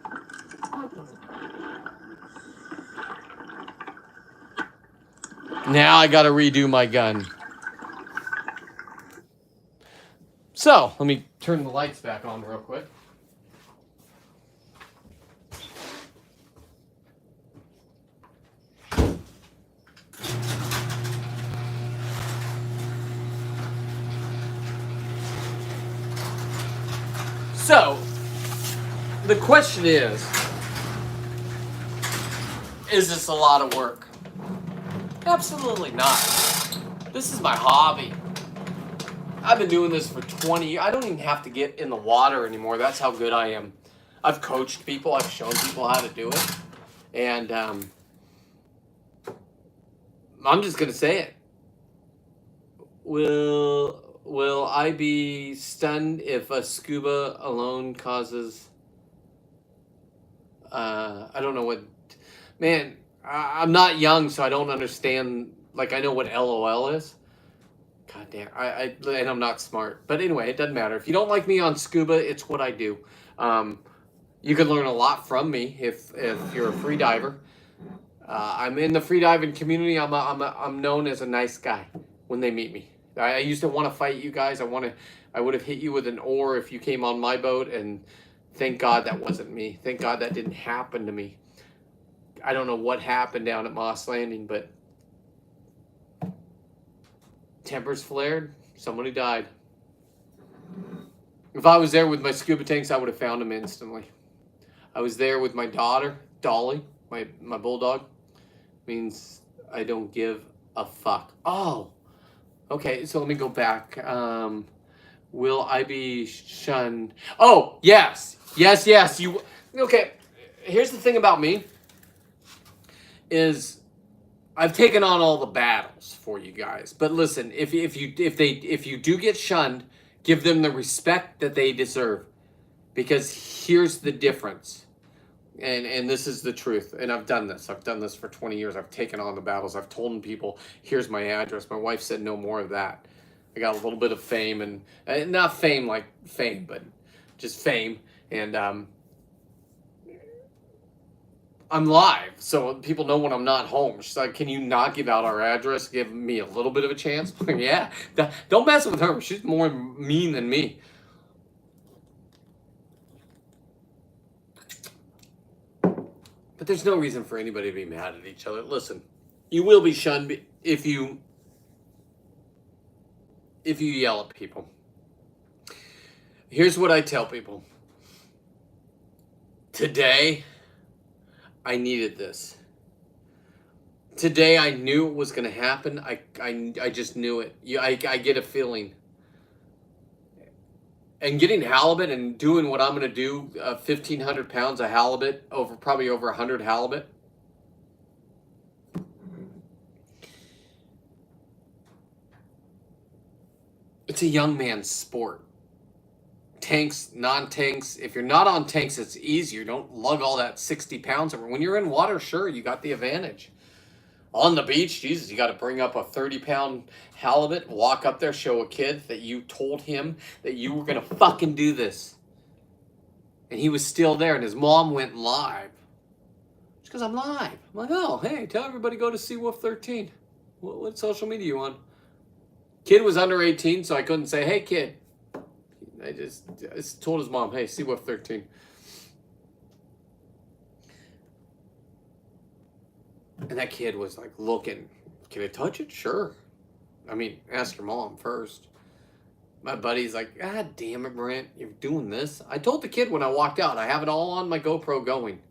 Now I got to redo my gun. So, let me turn the lights back on real quick. So, the question is this a lot of work? Absolutely not. This is my hobby. I've been doing this for 20 years. I don't even have to get in the water anymore. That's how good I am. I've coached people. I've shown people how to do it. And I'm just going to say it. Will I be stunned if a scuba alone causes... I don't know what... Man, I'm not young, so I don't understand... Like, I know what LOL is. God damn. And I'm not smart. But anyway, it doesn't matter. If you don't like me on scuba, it's what I do. You can learn a lot from me if you're a free diver. I'm in the free diving community. I'm known as a nice guy when they meet me. I used to want to fight you guys. I would have hit you with an oar if you came on my boat, and thank God that wasn't me. Thank God that didn't happen to me. I don't know what happened down at Moss Landing, but tempers flared. Somebody died. If I was there with my scuba tanks, I would have found him instantly. I was there with my daughter, Dolly, my bulldog. Means I don't give a fuck. Oh, okay, so let me go back. Will I be shunned? Oh, yes. You okay? Here's the thing about me. Is I've taken on all the battles for you guys. But listen, if you do get shunned, give them the respect that they deserve. Because here's the difference. And this is the truth. And I've done this. I've done this for 20 years. I've taken on the battles. I've told people, here's my address. My wife said no more of that. I got a little bit of fame, and not fame like fame, but just fame. And I'm live, so people know when I'm not home. She's like, can you not give out our address? Give me a little bit of a chance? Yeah. Don't mess with her. She's more mean than me. But there's no reason for anybody to be mad at each other. Listen, you will be shunned if you yell at people. Here's what I tell people. Today, I needed this. Today, I knew it was going to happen. I just knew it. I get a feeling. And getting halibut and doing what I'm going to do, 1,500 pounds of halibut, probably over 100 halibut. It's a young man's sport. Tanks, non-tanks. If you're not on tanks, it's easier. Don't lug all that 60 pounds over. When you're in water, sure, you got the advantage. On the beach, Jesus, you got to bring up a 30-pound halibut, walk up there, show a kid that you told him that you were going to fucking do this. And he was still there, and his mom went live. She goes, I'm live. I'm like, oh, hey, tell everybody go to Seawolf 13. What social media you on? Kid was under 18, so I couldn't say, hey, kid. I just told his mom, hey, Seawolf 13. And that kid was like looking, can I touch it? Sure. I mean, ask your mom first. My buddy's like, God damn it, Brent, you're doing this. I told the kid when I walked out, I have it all on my GoPro going.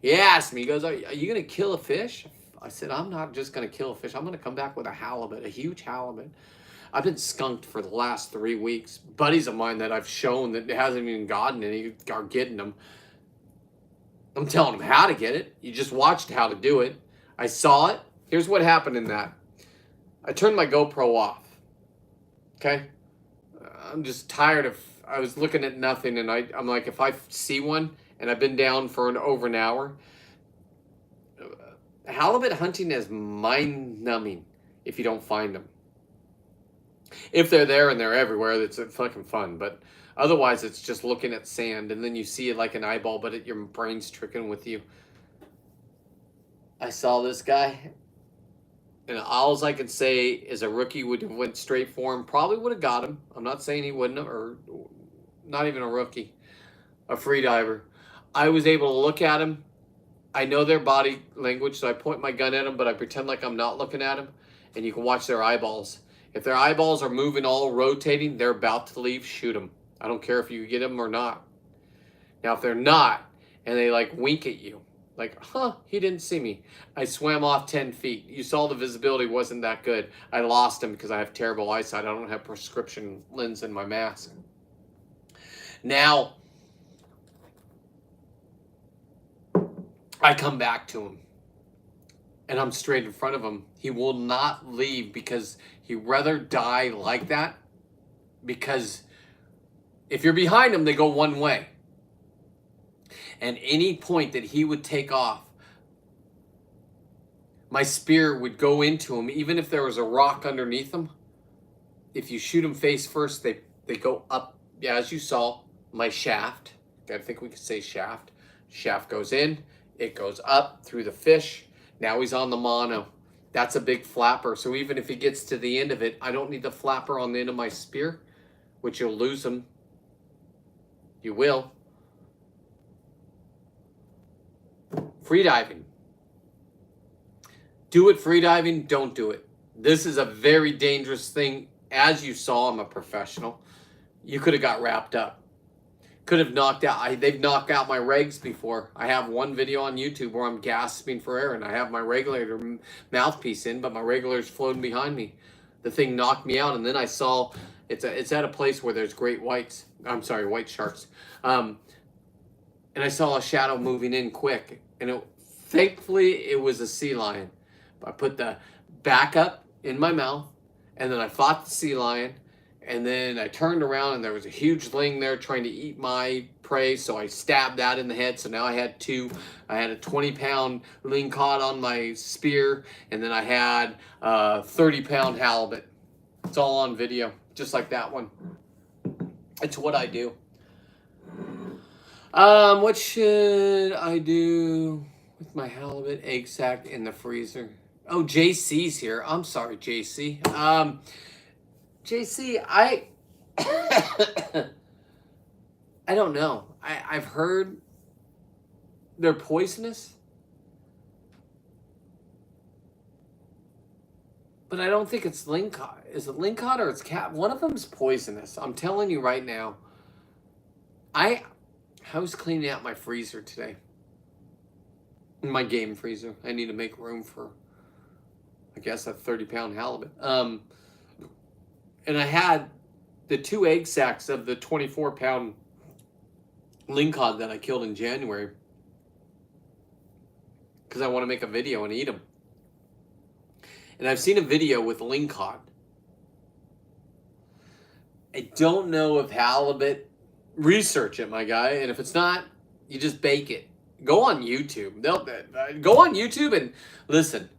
He asked me, he goes, are you going to kill a fish? I said, I'm not just going to kill a fish. I'm going to come back with a halibut, a huge halibut. I've been skunked for the last 3 weeks. Buddies of mine that I've shown that hasn't even gotten any are getting them. I'm telling them how to get it. You just watched how to do it. I saw it. Here's what happened in that. I turned my GoPro off. Okay? I'm just tired of... I was looking at nothing, and I'm like, if I see one, and I've been down for over an hour... halibut hunting is mind-numbing if you don't find them. If they're there and they're everywhere, it's fucking fun. But otherwise, it's just looking at sand, and then you see it like an eyeball, but your brain's tricking with you. I saw this guy, and all I can say is a rookie would have went straight for him. Probably would have got him. I'm not saying he wouldn't have, or not even a rookie, a free diver. I was able to look at him. I know their body language, so I point my gun at them, but I pretend like I'm not looking at them, and you can watch their eyeballs. If their eyeballs are moving, all rotating, they're about to leave, shoot them. I don't care if you get them or not. Now, if they're not, and they like wink at you, like, huh, he didn't see me. I swam off 10 feet. You saw the visibility wasn't that good. I lost him because I have terrible eyesight. I don't have prescription lens in my mask. Now, I come back to him, and I'm straight in front of him. He will not leave because he'd rather die like that, because if you're behind him, they go one way. And any point that he would take off, my spear would go into him, even if there was a rock underneath him. If you shoot him face first, they go up, yeah, as you saw, my shaft. I think we could say shaft. Shaft goes in, it goes up through the fish. Now he's on the mono. That's a big flapper. So even if he gets to the end of it, I don't need the flapper on the end of my spear, which you'll lose him. You will. Freediving. Do it freediving, don't do it. This is a very dangerous thing. As you saw, I'm a professional. You could have got wrapped up. Could have knocked out. They've knocked out my regs before. I have one video on YouTube where I'm gasping for air and I have my regulator mouthpiece in, but my regulator's floating behind me. The thing knocked me out, and then I saw it's at a place where there's great whites. I'm sorry, white sharks. And I saw a shadow moving in quick, and thankfully it was a sea lion. I put the backup in my mouth, and then I fought the sea lion. And then I turned around, and there was a huge ling there trying to eat my prey, so I stabbed that in the head. So now I had two. I had a 20-pound ling caught on my spear, and then I had a 30-pound halibut. It's all on video, just like that one. It's what I do. What should I do with my halibut egg sac in the freezer? Oh, JC's here. I'm sorry, JC. JC, I don't know. I've heard they're poisonous. But I don't think it's lingcod. Is it lingcod or it's cat? One of them's poisonous. I'm telling you right now. I was cleaning out my freezer today. My game freezer. I need to make room for, I guess, a 30-pound halibut. And I had the 2 egg sacs of the 24-pound lingcod that I killed in January. Because I want to make a video and eat them. And I've seen a video with lingcod. I don't know if halibut. Research it, my guy. And if it's not, you just bake it. Go on YouTube. Go on YouTube and listen.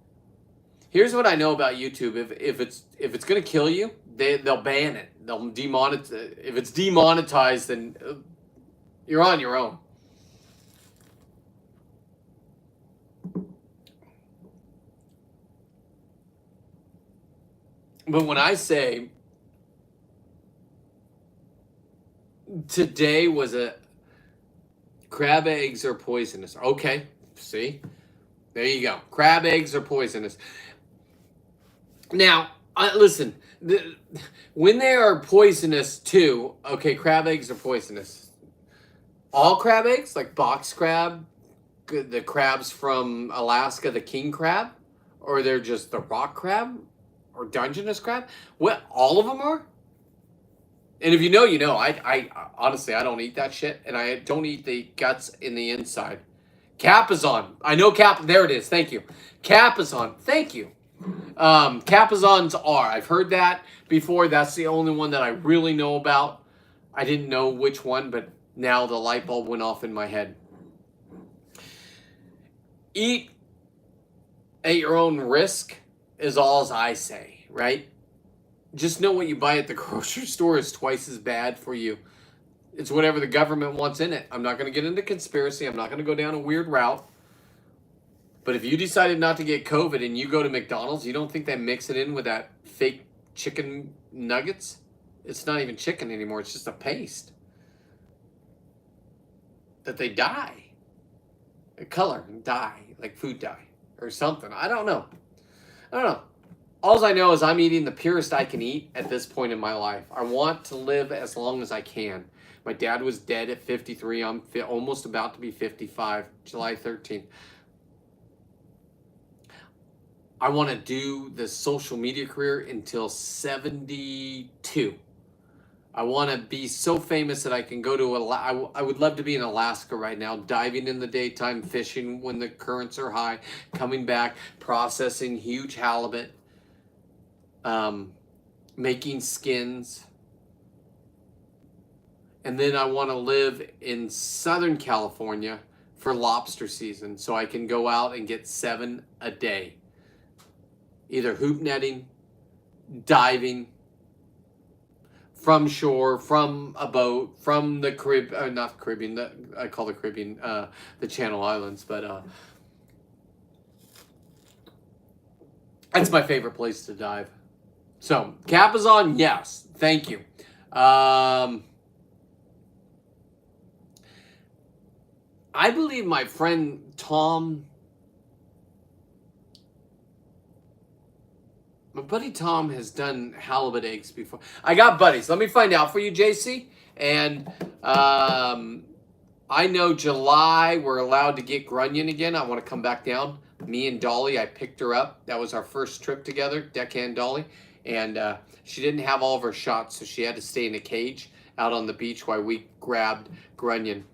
Here's what I know about YouTube. If it's gonna kill you, they'll ban it. They'll demonetize. If it's demonetized, then you're on your own. But when I say today was a crab eggs are poisonous. Okay, see? There you go. Crab eggs are poisonous. Now, listen, when they are poisonous too, okay, crab eggs are poisonous. All crab eggs, like box crab, the crabs from Alaska, the king crab, or they're just the rock crab? Or Dungeness crab? What? All of them are? And if you know, you know. I honestly, I don't eat that shit, and I don't eat the guts in the inside. Capizon. I know there it is. Thank you. Capizon. Thank you. Capizons are. I've heard that before. That's the only one that I really know about. I didn't know which one, but now the light bulb went off in my head. Eat at your own risk is all I say, right? Just know what you buy at the grocery store is twice as bad for you. It's whatever the government wants in it. I'm not going to get into conspiracy. I'm not going to go down a weird route. But if you decided not to get COVID and you go to McDonald's, you don't think they mix it in with that fake chicken nuggets? It's not even chicken anymore. It's just a paste. That they dye. A color, dye, like food dye or something. I don't know. All I know is I'm eating the purest I can eat at this point in my life. I want to live as long as I can. My dad was dead at 53. I'm almost about to be 55, July 13th. I want to do the social media career until 72. I want to be so famous that I can go to I would love to be in Alaska right now, diving in the daytime, fishing when the currents are high, coming back, processing huge halibut, making skins. And then I want to live in Southern California for lobster season so I can go out and get 7 a day. Either hoop netting, diving, from shore, from a boat, from the not Caribbean, I call the Caribbean, the Channel Islands, but that's my favorite place to dive. So, Capizon, yes, thank you. I believe my friend Tom, my buddy Tom has done halibut eggs before. I got buddies. Let me find out for you, JC. And I know July we're allowed to get grunion again. I want to come back down. Me and Dolly, I picked her up. That was our first trip together, deckhand Dolly. And she didn't have all of her shots, so she had to stay in a cage out on the beach while we grabbed grunion.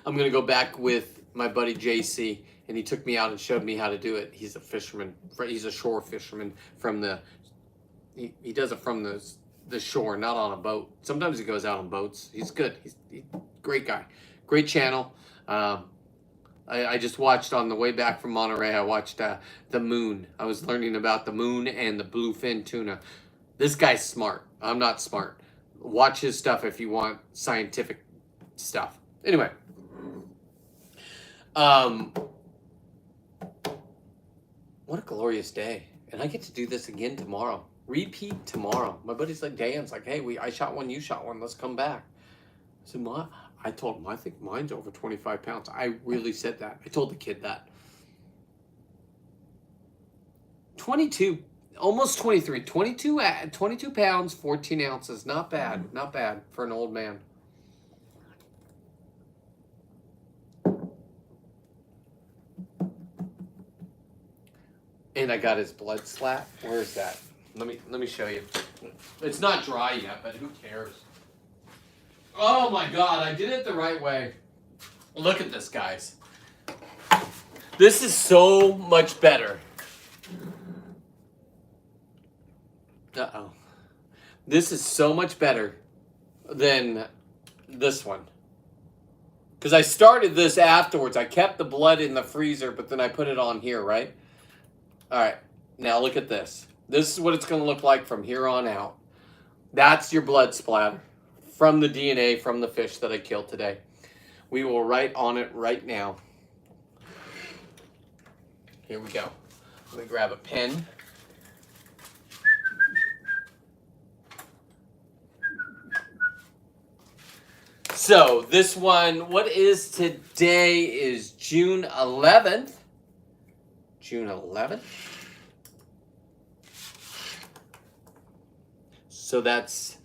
I'm going to go back with my buddy JC. And he took me out and showed me how to do it. He's a fisherman. He's a shore fisherman from the. He does it from the shore, not on a boat. Sometimes he goes out on boats. He's good. He's great guy, great channel. I just watched on the way back from Monterey. I watched the moon. I was learning about the moon and the bluefin tuna. This guy's smart. I'm not smart. Watch his stuff if you want scientific stuff. Anyway. What a glorious day. And I get to do this again tomorrow. Repeat tomorrow. My buddy's like, Dan's like, hey, I shot one, you shot one. Let's come back. I said, I told him, I think mine's over 25 pounds. I really said that. I told the kid that. 22, almost 23, 22 pounds, 14 ounces. Not bad. Not bad for an old man. And I got his blood slat. Where is that? Let me show you. It's not dry yet, but who cares? Oh my God, I did it the right way. Look at this, guys. This is so much better. Uh-oh. This is so much better than this one. Because I started this afterwards. I kept the blood in the freezer, but then I put it on here, right? All right, now look at this. This is what it's going to look like from here on out. That's your blood splatter from the DNA from the fish that I killed today. We will write on it right now. Here we go. Let me grab a pen. So this one, what is today is June 11th. June 11th. So that's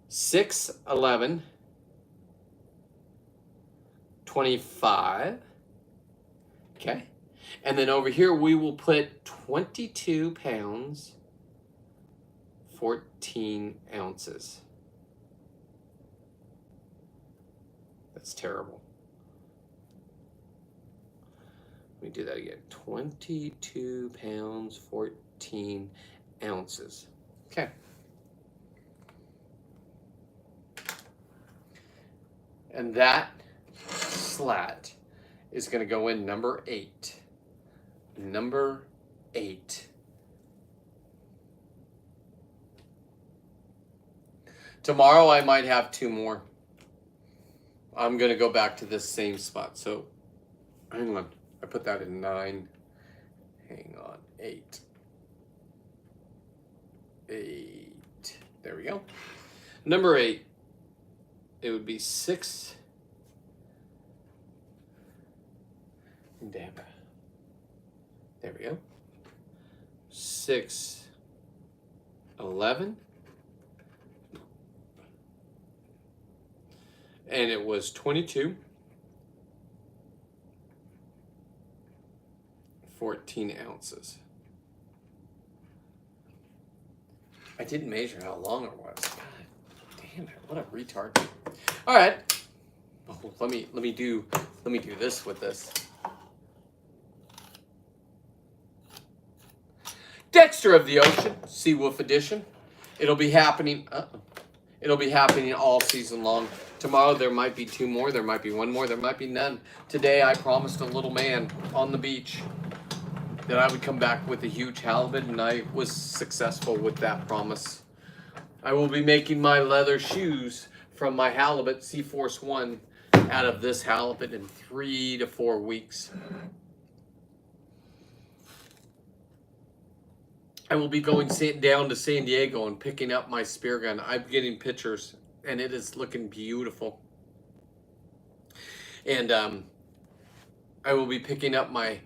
6/11/25. Okay. And then over here we will put 22 pounds, 14 ounces. That's terrible. Let me do that again. 22 pounds, 14 ounces. Okay. And that slat is going to go in number 8. Number 8. Tomorrow I might have 2 more. I'm going to go back to this same spot. So, hang on. I put that in 9. Hang on. 8. 8. There we go. Number 8. It would be 6. Damn. There we go. 6/11. And it was 22. 14 ounces. I didn't measure how long it was. God damn it! What a retard. All right. Oh, let me do this with this. Dexter of the Ocean, Seawolf Edition. It'll be happening. It'll be happening all season long. Tomorrow there might be 2 more. There might be 1 more. There might be none. Today I promised a little man on the beach that I would come back with a huge halibut, and I was successful with that promise. I will be making my leather shoes from my halibut, Sea-Force 1, out of this halibut in 3 to 4 weeks. I will be going down to San Diego and picking up my spear gun. I'm getting pictures, and it is looking beautiful. And I will be picking up my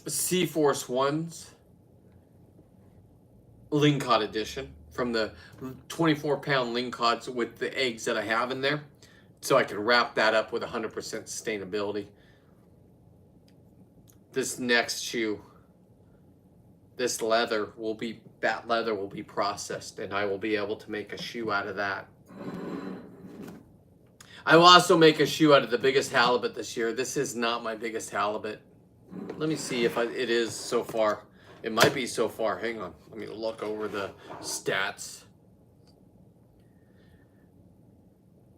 Sea-Force 1's lingcod edition from the 24-pound lingcods with the eggs that I have in there, so I can wrap that up with 100% sustainability. This next shoe, this leather will be processed, and I will be able to make a shoe out of that. I will also make a shoe out of the biggest halibut this year. This is not my biggest halibut. Let me see if it is so far. It might be so far. Hang on. Let me look over the stats.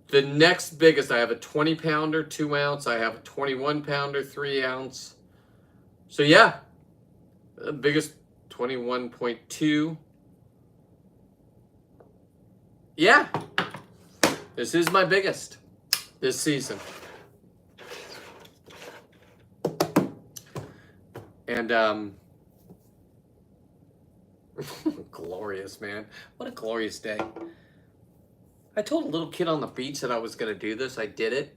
The next biggest, I have a 20-pounder, 2 ounce. I have a 21-pounder, 3 ounce. So yeah, the biggest 21.2. Yeah, this is my biggest this season. And glorious, man. What a glorious day. I told a little kid on the beach that I was going to do this. I did it.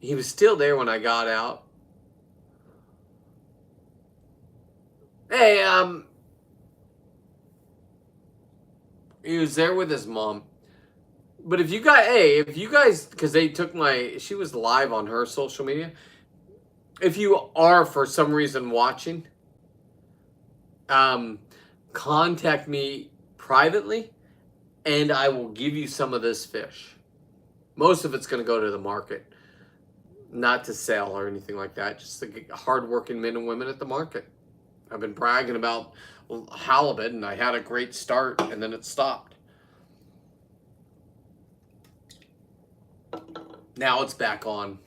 He was still there when I got out. Hey, he was there with his mom. But if you guys, because they took she was live on her social media. If you are for some reason watching, contact me privately and I will give you some of this fish. Most of it's going to go to the market, not to sell or anything like that. Just the hardworking men and women at the market. I've been bragging about halibut, and I had a great start, and then it stopped. Now it's back on.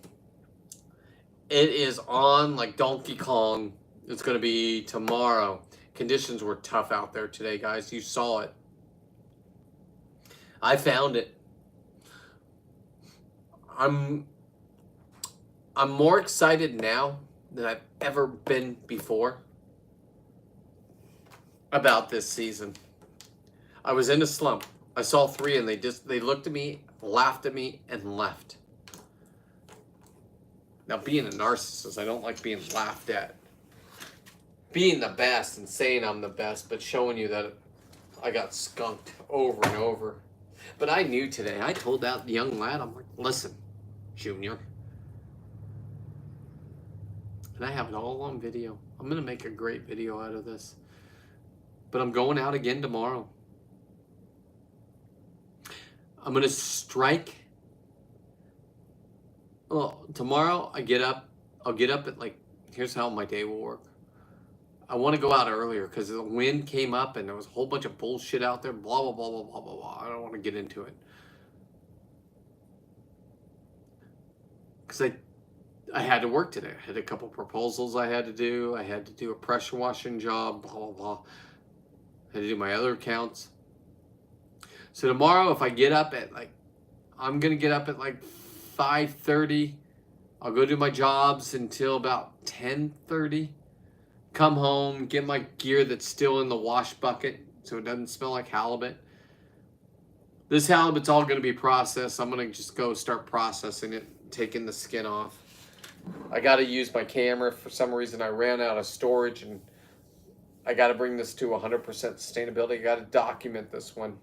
It is on like Donkey Kong. It's going to be tomorrow. Conditions were tough out there today, guys. You saw it. I found it. I'm more excited now than I've ever been before about this season. I was in a slump. I saw 3 and they looked at me, laughed at me, and left. Now, being a narcissist, I don't like being laughed at. Being the best and saying I'm the best, but showing you that I got skunked over and over. But I knew today. I told that young lad, I'm like, listen, Junior. And I have it all on video. I'm going to make a great video out of this. But I'm going out again tomorrow. I'm going to strike. Well, tomorrow I'll get up at like, here's how my day will work. I want to go out earlier because the wind came up and there was a whole bunch of bullshit out there. Blah, blah, blah, blah, blah, blah, blah. I don't want to get into it. Because I had to work today. I had a couple proposals I had to do. I had to do a pressure washing job, blah, blah, blah. I had to do my other accounts. So tomorrow, if I get up at like, I'm going to get up at like 5:30. I'll go do my jobs until about 10:30. Come home, get my gear that's still in the wash bucket so it doesn't smell like halibut. This halibut's all going to be processed. I'm going to just go start processing it, taking the skin off. I got to use my camera. For some reason, I ran out of storage, and I got to bring this to 100% sustainability. I got to document this one.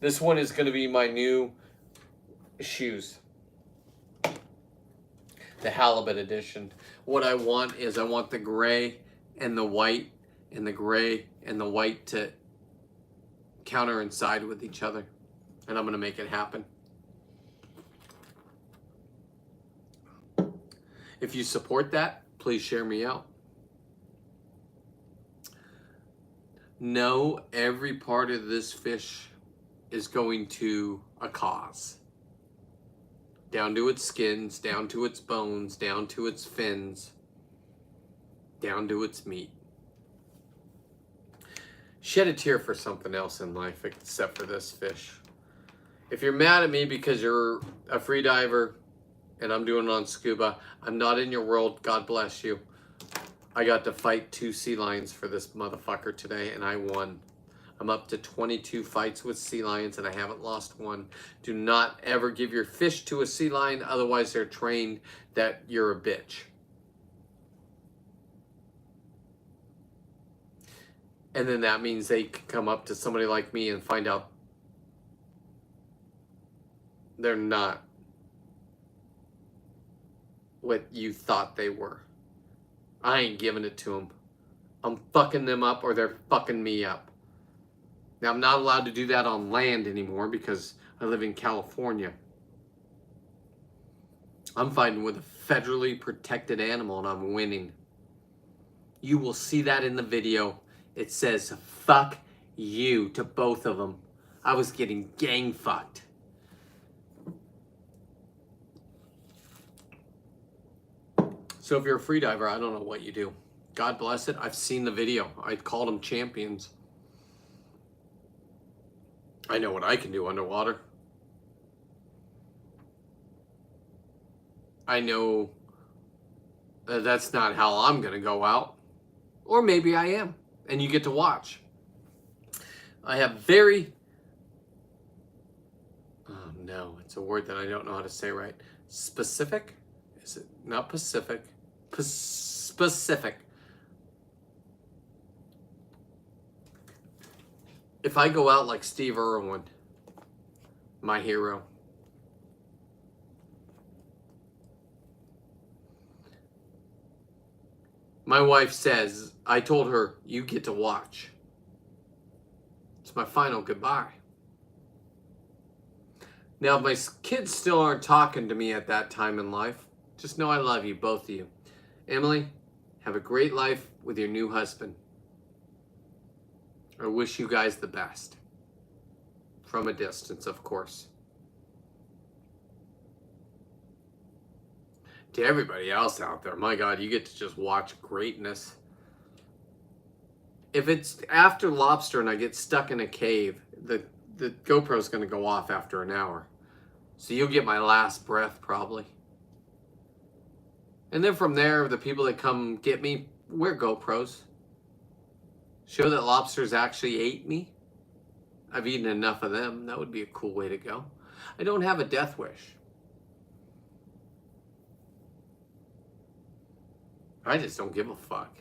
This one is going to be my new shoes. The halibut edition. What I want is I want the gray and the white and the gray and the white to coincide with each other. And I'm going to make it happen. If you support that, please share me out. Know every part of this fish is going to a cause. Down to its skins, down to its bones, down to its fins, down to its meat. Shed a tear for something else in life except for this fish. If you're mad at me because you're a free diver and I'm doing it on scuba, I'm not in your world. God bless you. I got to fight 2 sea lions for this motherfucker today and I won. I'm up to 22 fights with sea lions and I haven't lost one. Do not ever give your fish to a sea lion, otherwise they're trained that you're a bitch. And then that means they can come up to somebody like me and find out they're not what you thought they were. I ain't giving it to them. I'm fucking them up or they're fucking me up. Now, I'm not allowed to do that on land anymore because I live in California. I'm fighting with a federally protected animal and I'm winning. You will see that in the video. It says, fuck you to both of them. I was getting gang fucked. So if you're a freediver, I don't know what you do. God bless it. I've seen the video. I called them champions. I know what I can do underwater. I know that that's not how I'm going to go out. Or maybe I am. And you get to watch. I have very no, it's a word that I don't know how to say right. Specific? Is it not Pacific? Specific. If I go out like Steve Irwin, my hero, my wife says, I told her, you get to watch. It's my final goodbye. Now, if my kids still aren't talking to me at that time in life, just know I love you, both of you. Emily, have a great life with your new husband. I wish you guys the best. From a distance, of course. To everybody else out there, my God, you get to just watch greatness. If it's after lobster and I get stuck in a cave, the GoPro's going to go off after an hour. So you'll get my last breath probably. And then from there, the people that come get me, wear GoPros. Show that lobsters actually ate me. I've eaten enough of them. That would be a cool way to go. I don't have a death wish. I just don't give a fuck.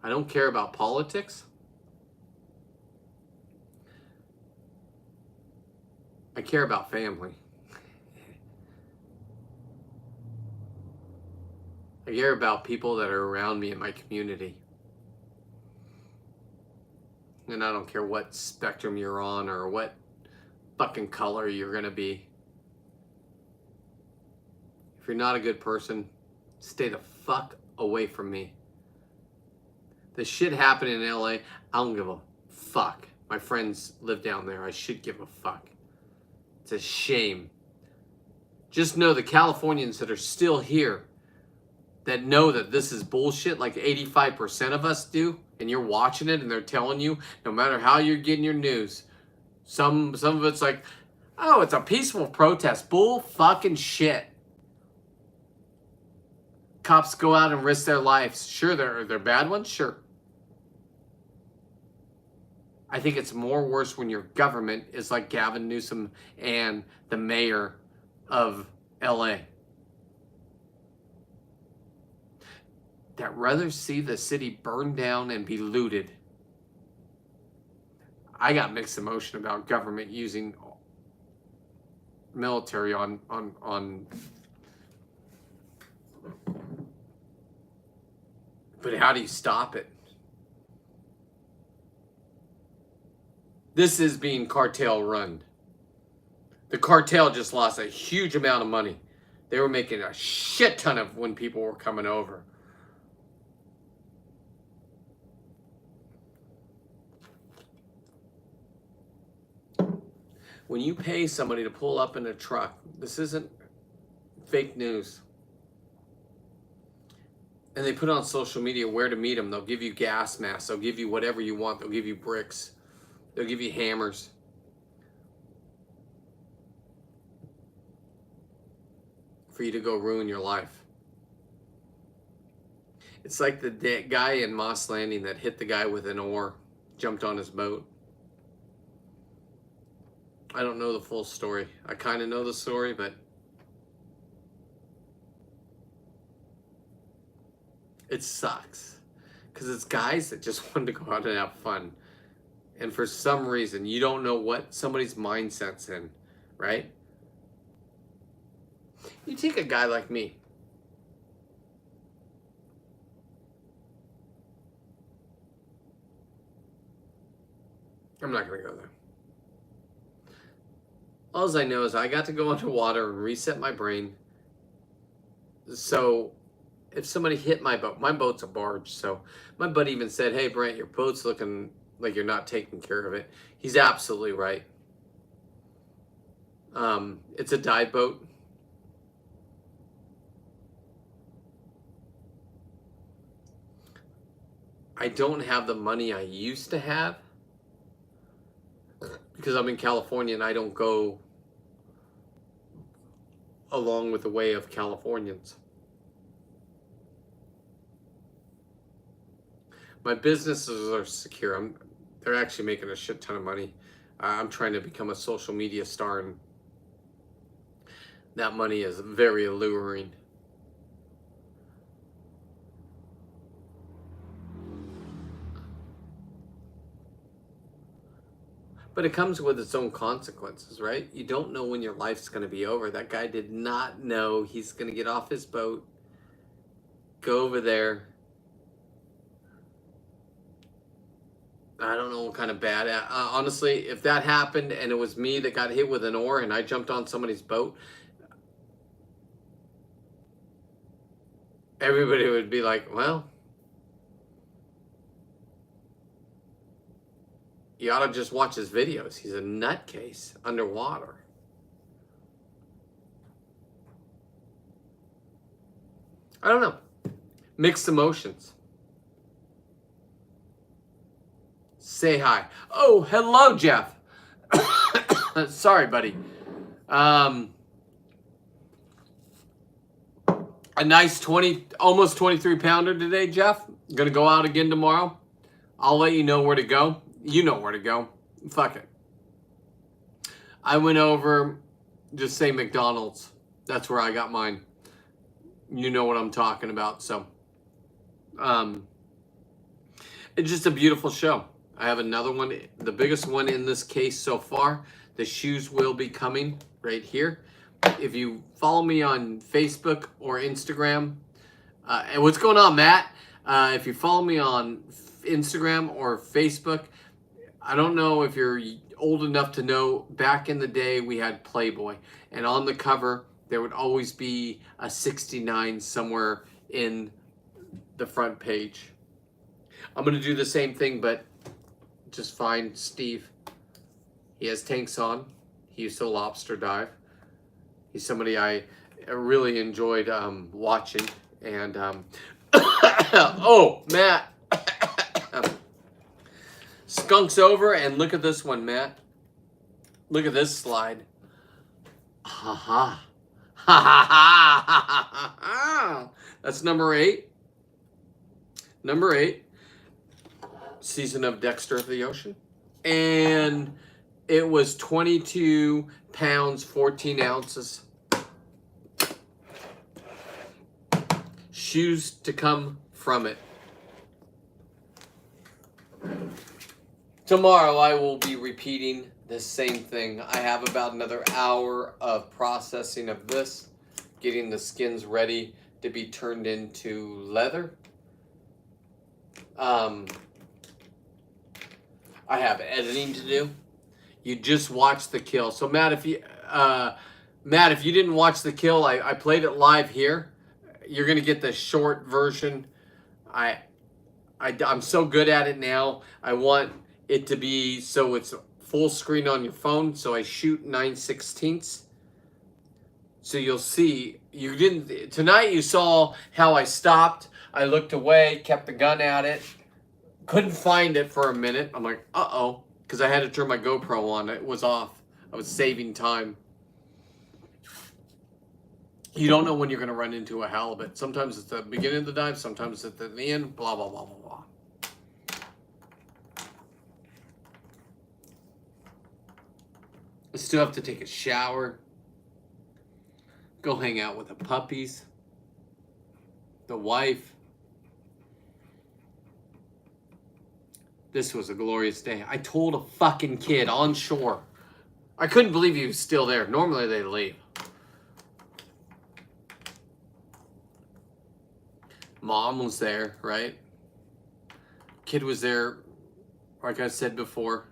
I don't care about politics. I care about family. I care about people that are around me in my community. And I don't care what spectrum you're on or what fucking color you're gonna be. If you're not a good person, stay the fuck away from me. The shit happening in LA, I don't give a fuck. My friends live down there. I should give a fuck. It's a shame. Just know the Californians that are still here, that know that this is bullshit, like 85% of us do, and you're watching it and they're telling you, no matter how you're getting your news, some of it's like, oh, it's a peaceful protest. Bull fucking shit. Cops go out and risk their lives. Sure, they're bad ones, sure. I think it's more worse when your government is like Gavin Newsom and the mayor of LA. That rather see the city burn down and be looted. I got mixed emotion about government using military on but how do you stop it? This is being cartel run. The cartel just lost a huge amount of money. They were making a shit ton of when people were coming over. When you pay somebody to pull up in a truck, this isn't fake news. And they put on social media where to meet them. They'll give you gas masks. They'll give you whatever you want. They'll give you bricks. They'll give you hammers. For you to go ruin your life. It's like the guy in Moss Landing that hit the guy with an oar, jumped on his boat. I don't know the full story. I kind of know the story, but it sucks. Because it's guys that just want to go out and have fun. And for some reason, you don't know what somebody's mindset's in, right? You take a guy like me. I'm not going to go there. All I know is I got to go underwater and reset my brain. So if somebody hit my boat's a barge. So my buddy even said, hey, Brent, your boat's looking like you're not taking care of it. He's absolutely right. It's a dive boat. I don't have the money I used to have because I'm in California and I don't go along with the way of Californians. My businesses are secure. They're actually making a shit ton of money. I'm trying to become a social media star, and that money is very alluring. But it comes with its own consequences, right? You don't know when your life's going to be over. That guy did not know he's going to get off his boat, go over there. I don't know what kind of bad... honestly, if that happened and it was me that got hit with an oar and I jumped on somebody's boat, everybody would be like, well, you ought to just watch his videos. He's a nutcase underwater. I don't know. Mixed emotions. Say hi. Oh, hello, Jeff. Sorry, buddy. A nice 20, almost 23 pounder today, Jeff. Gonna go out again tomorrow. I'll let you know where to go. You know where to go. Fuck it. I went over, just say McDonald's. That's where I got mine. You know what I'm talking about. So, it's just a beautiful show. I have another one, the biggest one in this case so far. The shoes will be coming right here. If you follow me on Facebook or Instagram, and what's going on, Matt? If you follow me on Instagram or Facebook, I don't know if you're old enough to know, back in the day we had Playboy, and on the cover there would always be a 69 somewhere in the front page. I'm going to do the same thing, but just find Steve. He has tanks on. He used to lobster dive. He's somebody I really enjoyed watching. And, oh, Matt. Skunks over, and look at this one, Matt. Look at this slide. Ha ha. Ha ha ha ha. That's number 8. Number 8. Season of Dexter of the Ocean. And it was 22 pounds, 14 ounces. Shoes to come from it. Tomorrow I will be repeating the same thing. I have about another hour of processing of this, getting the skins ready to be turned into leather. I have editing to do. You just watch the kill. So Matt, if you didn't watch the kill, I played it live here. You're gonna get the short version. I'm so good at it now. I want it to be so it's full screen on your phone. So I shoot 9/16. So you'll see. You didn't tonight. You saw how I stopped. I looked away, kept the gun at it. Couldn't find it for a minute. I'm like, uh-oh, because I had to turn my GoPro on. It was off. I was saving time. You don't know when you're going to run into a halibut. Sometimes it's the beginning of the dive, sometimes it's at the end, blah, blah, blah, blah, blah. I still have to take a shower, go hang out with the puppies, the wife. This was a glorious day. I told a fucking kid on shore. I couldn't believe he was still there. Normally they leave. Mom was there, right? Kid was there, like I said before.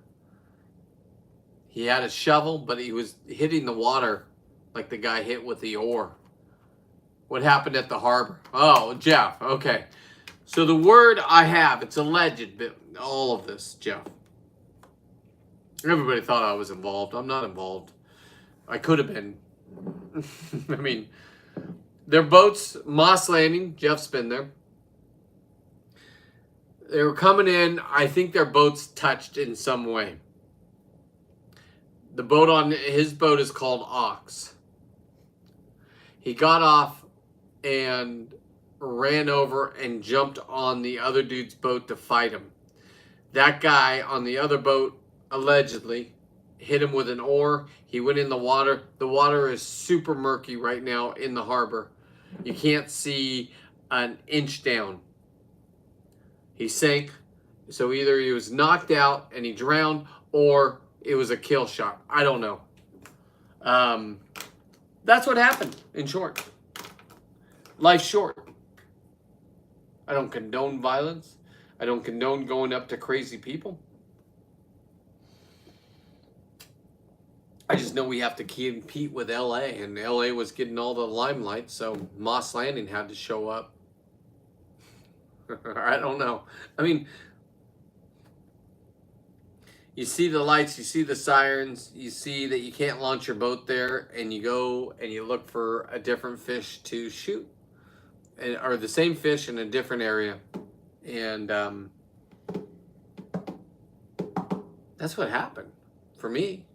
He had a shovel, but he was hitting the water like the guy hit with the oar. What happened at the harbor? Oh, Jeff, okay. So the word I have, it's alleged, but all of this, Jeff. Everybody thought I was involved. I'm not involved. I could have been. I mean, their boats, Moss Landing, Jeff's been there. They were coming in. I think their boats touched in some way. The boat on his boat is called Ox. He got off and ran over and jumped on the other dude's boat to fight him. That guy on the other boat, allegedly, hit him with an oar. He went in the water. The water is super murky right now in the harbor. You can't see an inch down. He sank. So either he was knocked out and he drowned, or it was a kill shot. I don't know. That's what happened, in short. Life's short. I don't condone violence. I don't condone going up to crazy people. I just know we have to compete with LA, and LA was getting all the limelight, so Moss Landing had to show up. I don't know. I mean, you see the lights, you see the sirens, you see that you can't launch your boat there, and you go and you look for a different fish to shoot, or the same fish in a different area. And that's what happened for me.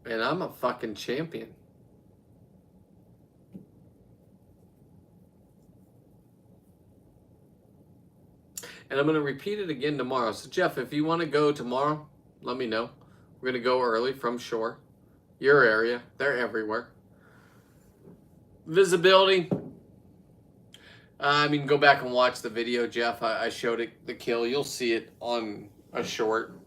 And I'm a fucking champion. And I'm going to repeat it again tomorrow. So, Jeff, if you want to go tomorrow, let me know. We're going to go early from shore. Your area. They're everywhere. Visibility. I mean, go back and watch the video, Jeff. I showed it, the kill. You'll see it on a short.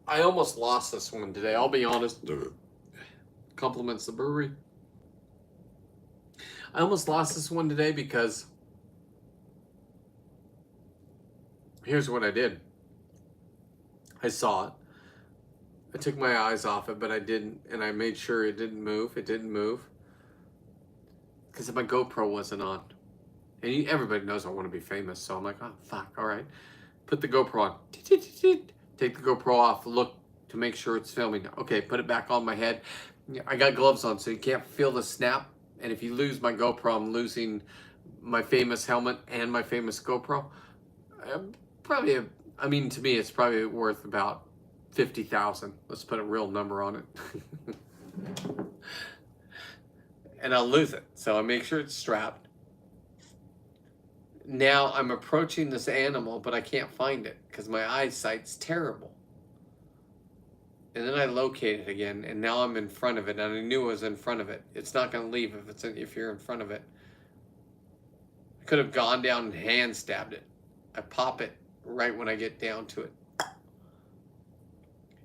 I almost lost this one today. I'll be honest. Compliments the brewery. I almost lost this one today because here's what I did. I saw it. I took my eyes off it, but I didn't, and I made sure it didn't move. It didn't move because my GoPro wasn't on. And everybody knows I want to be famous, so I'm like, oh, fuck, all right. Put the GoPro on. Take the GoPro off, look to make sure it's filming. Okay, put it back on my head. I got gloves on, so you can't feel the snap. And if you lose my GoPro, I'm losing my famous helmet and my famous GoPro. I mean, to me, it's probably worth about $50,000. Let's put a real number on it. And I'll lose it. So I make sure it's strapped. Now I'm approaching this animal, but I can't find it because my eyesight's terrible. And then I locate it again, and now I'm in front of it, and I knew I was in front of it. It's not going to leave if you're in front of it. I could have gone down and hand stabbed it. I pop it right when I get down to it.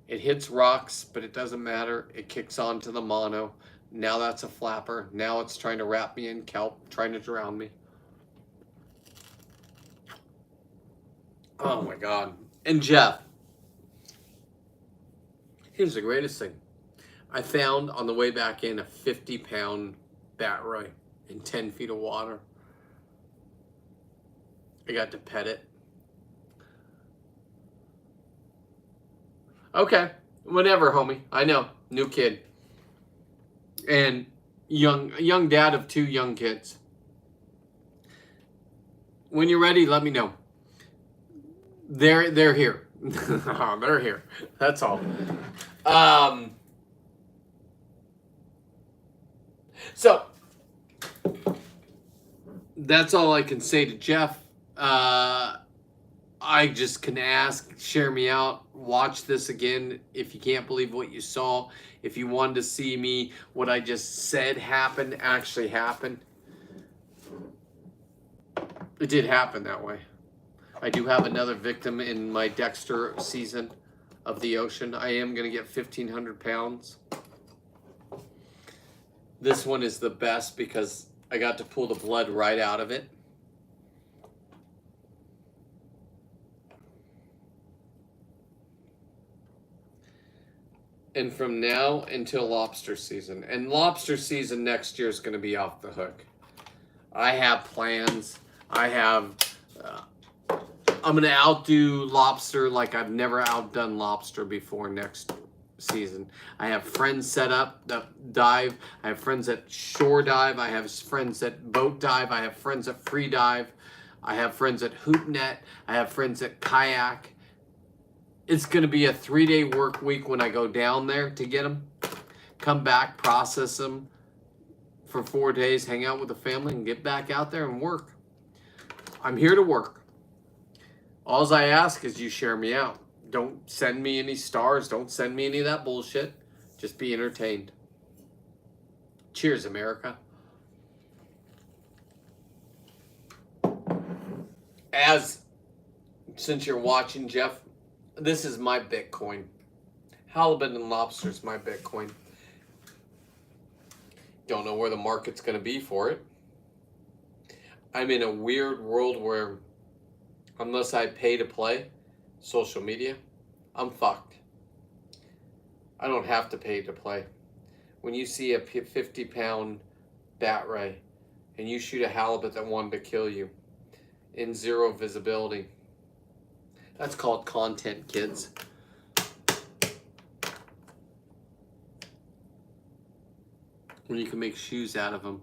It hits rocks, but it doesn't matter. It kicks onto the mono. Now that's a flapper. Now it's trying to wrap me in kelp, trying to drown me. Oh my God. And Jeff, here's the greatest thing. I found on the way back in a 50-pound Batray in 10 feet of water. I got to pet it. Okay, whatever, homie. I know, new kid. And young dad of 2 young kids. When you're ready, let me know. They're here. They're here. That's all. So that's all I can say to Jeff. I just can ask, share me out, watch this again if you can't believe what you saw. If you wanted to see me, what I just said happened, actually happened. It did happen that way. I do have another victim in my Dexter season of the ocean. I am going to get 1,500 pounds. This one is the best because I got to pull the blood right out of it. And from now until lobster season. And lobster season next year is going to be off the hook. I have plans. I'm going to outdo lobster like I've never outdone lobster before next season. I have friends set up that dive. I have friends that shore dive. I have friends that boat dive. I have friends that free dive. I have friends that hoop net. I have friends that kayak. It's going to be a 3-day work week when I go down there to get them. Come back, process them for 4 days, hang out with the family, and get back out there and work. I'm here to work. All I ask is you share me out. Don't send me any stars. Don't send me any of that bullshit. Just be entertained. Cheers, America. Since you're watching, Jeff, this is my Bitcoin. Halibut and lobster is my Bitcoin. Don't know where the market's going to be for it. I'm in a weird world where unless I pay to play social media, I'm fucked. I don't have to pay to play. When you see a 50-pound bat ray and you shoot a halibut that wanted to kill you in zero visibility, that's called content, kids. When you can make shoes out of them.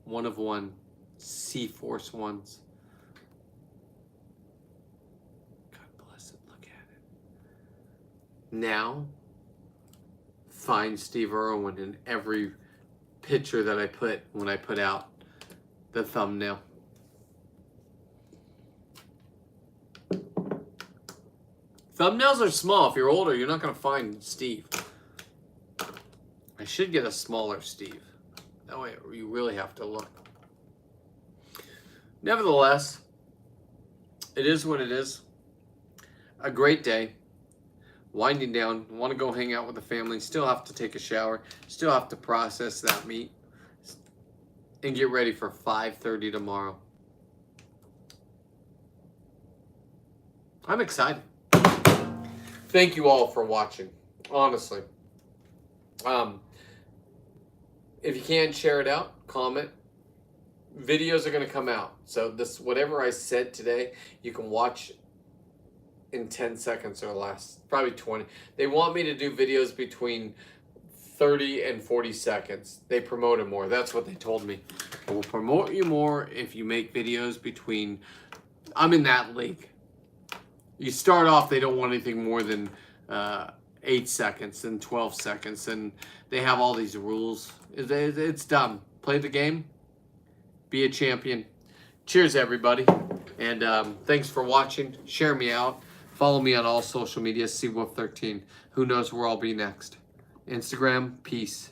One of one. C-Force ones. God bless it. Look at it. Now, find Steve Irwin in every picture that I put when I put out the thumbnail. Thumbnails are small. If you're older, you're not going to find Steve. I should get a smaller Steve. That way you really have to look. Nevertheless, it is what it is. A great day. Winding down. Want to go hang out with the family. Still have to take a shower. Still have to process that meat. And get ready for 5:30 tomorrow. I'm excited. Thank you all for watching. Honestly. If you can, share it out. Comment. Videos are going to come out. So this, whatever I said today, you can watch in 10 seconds or less. Probably 20. They want me to do videos between 30 and 40 seconds. They promote it more. That's what they told me. I will promote you more if you make videos between... I'm in that league. You start off, they don't want anything more than 8 seconds and 12 seconds. And they have all these rules. It's dumb. Play the game. Be a champion. Cheers, everybody. And thanks for watching. Share me out. Follow me on all social media, CWolf13. Who knows where I'll be next. Instagram, peace.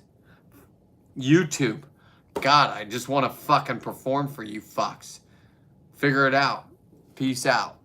YouTube. God, I just want to fucking perform for you fucks. Figure it out. Peace out.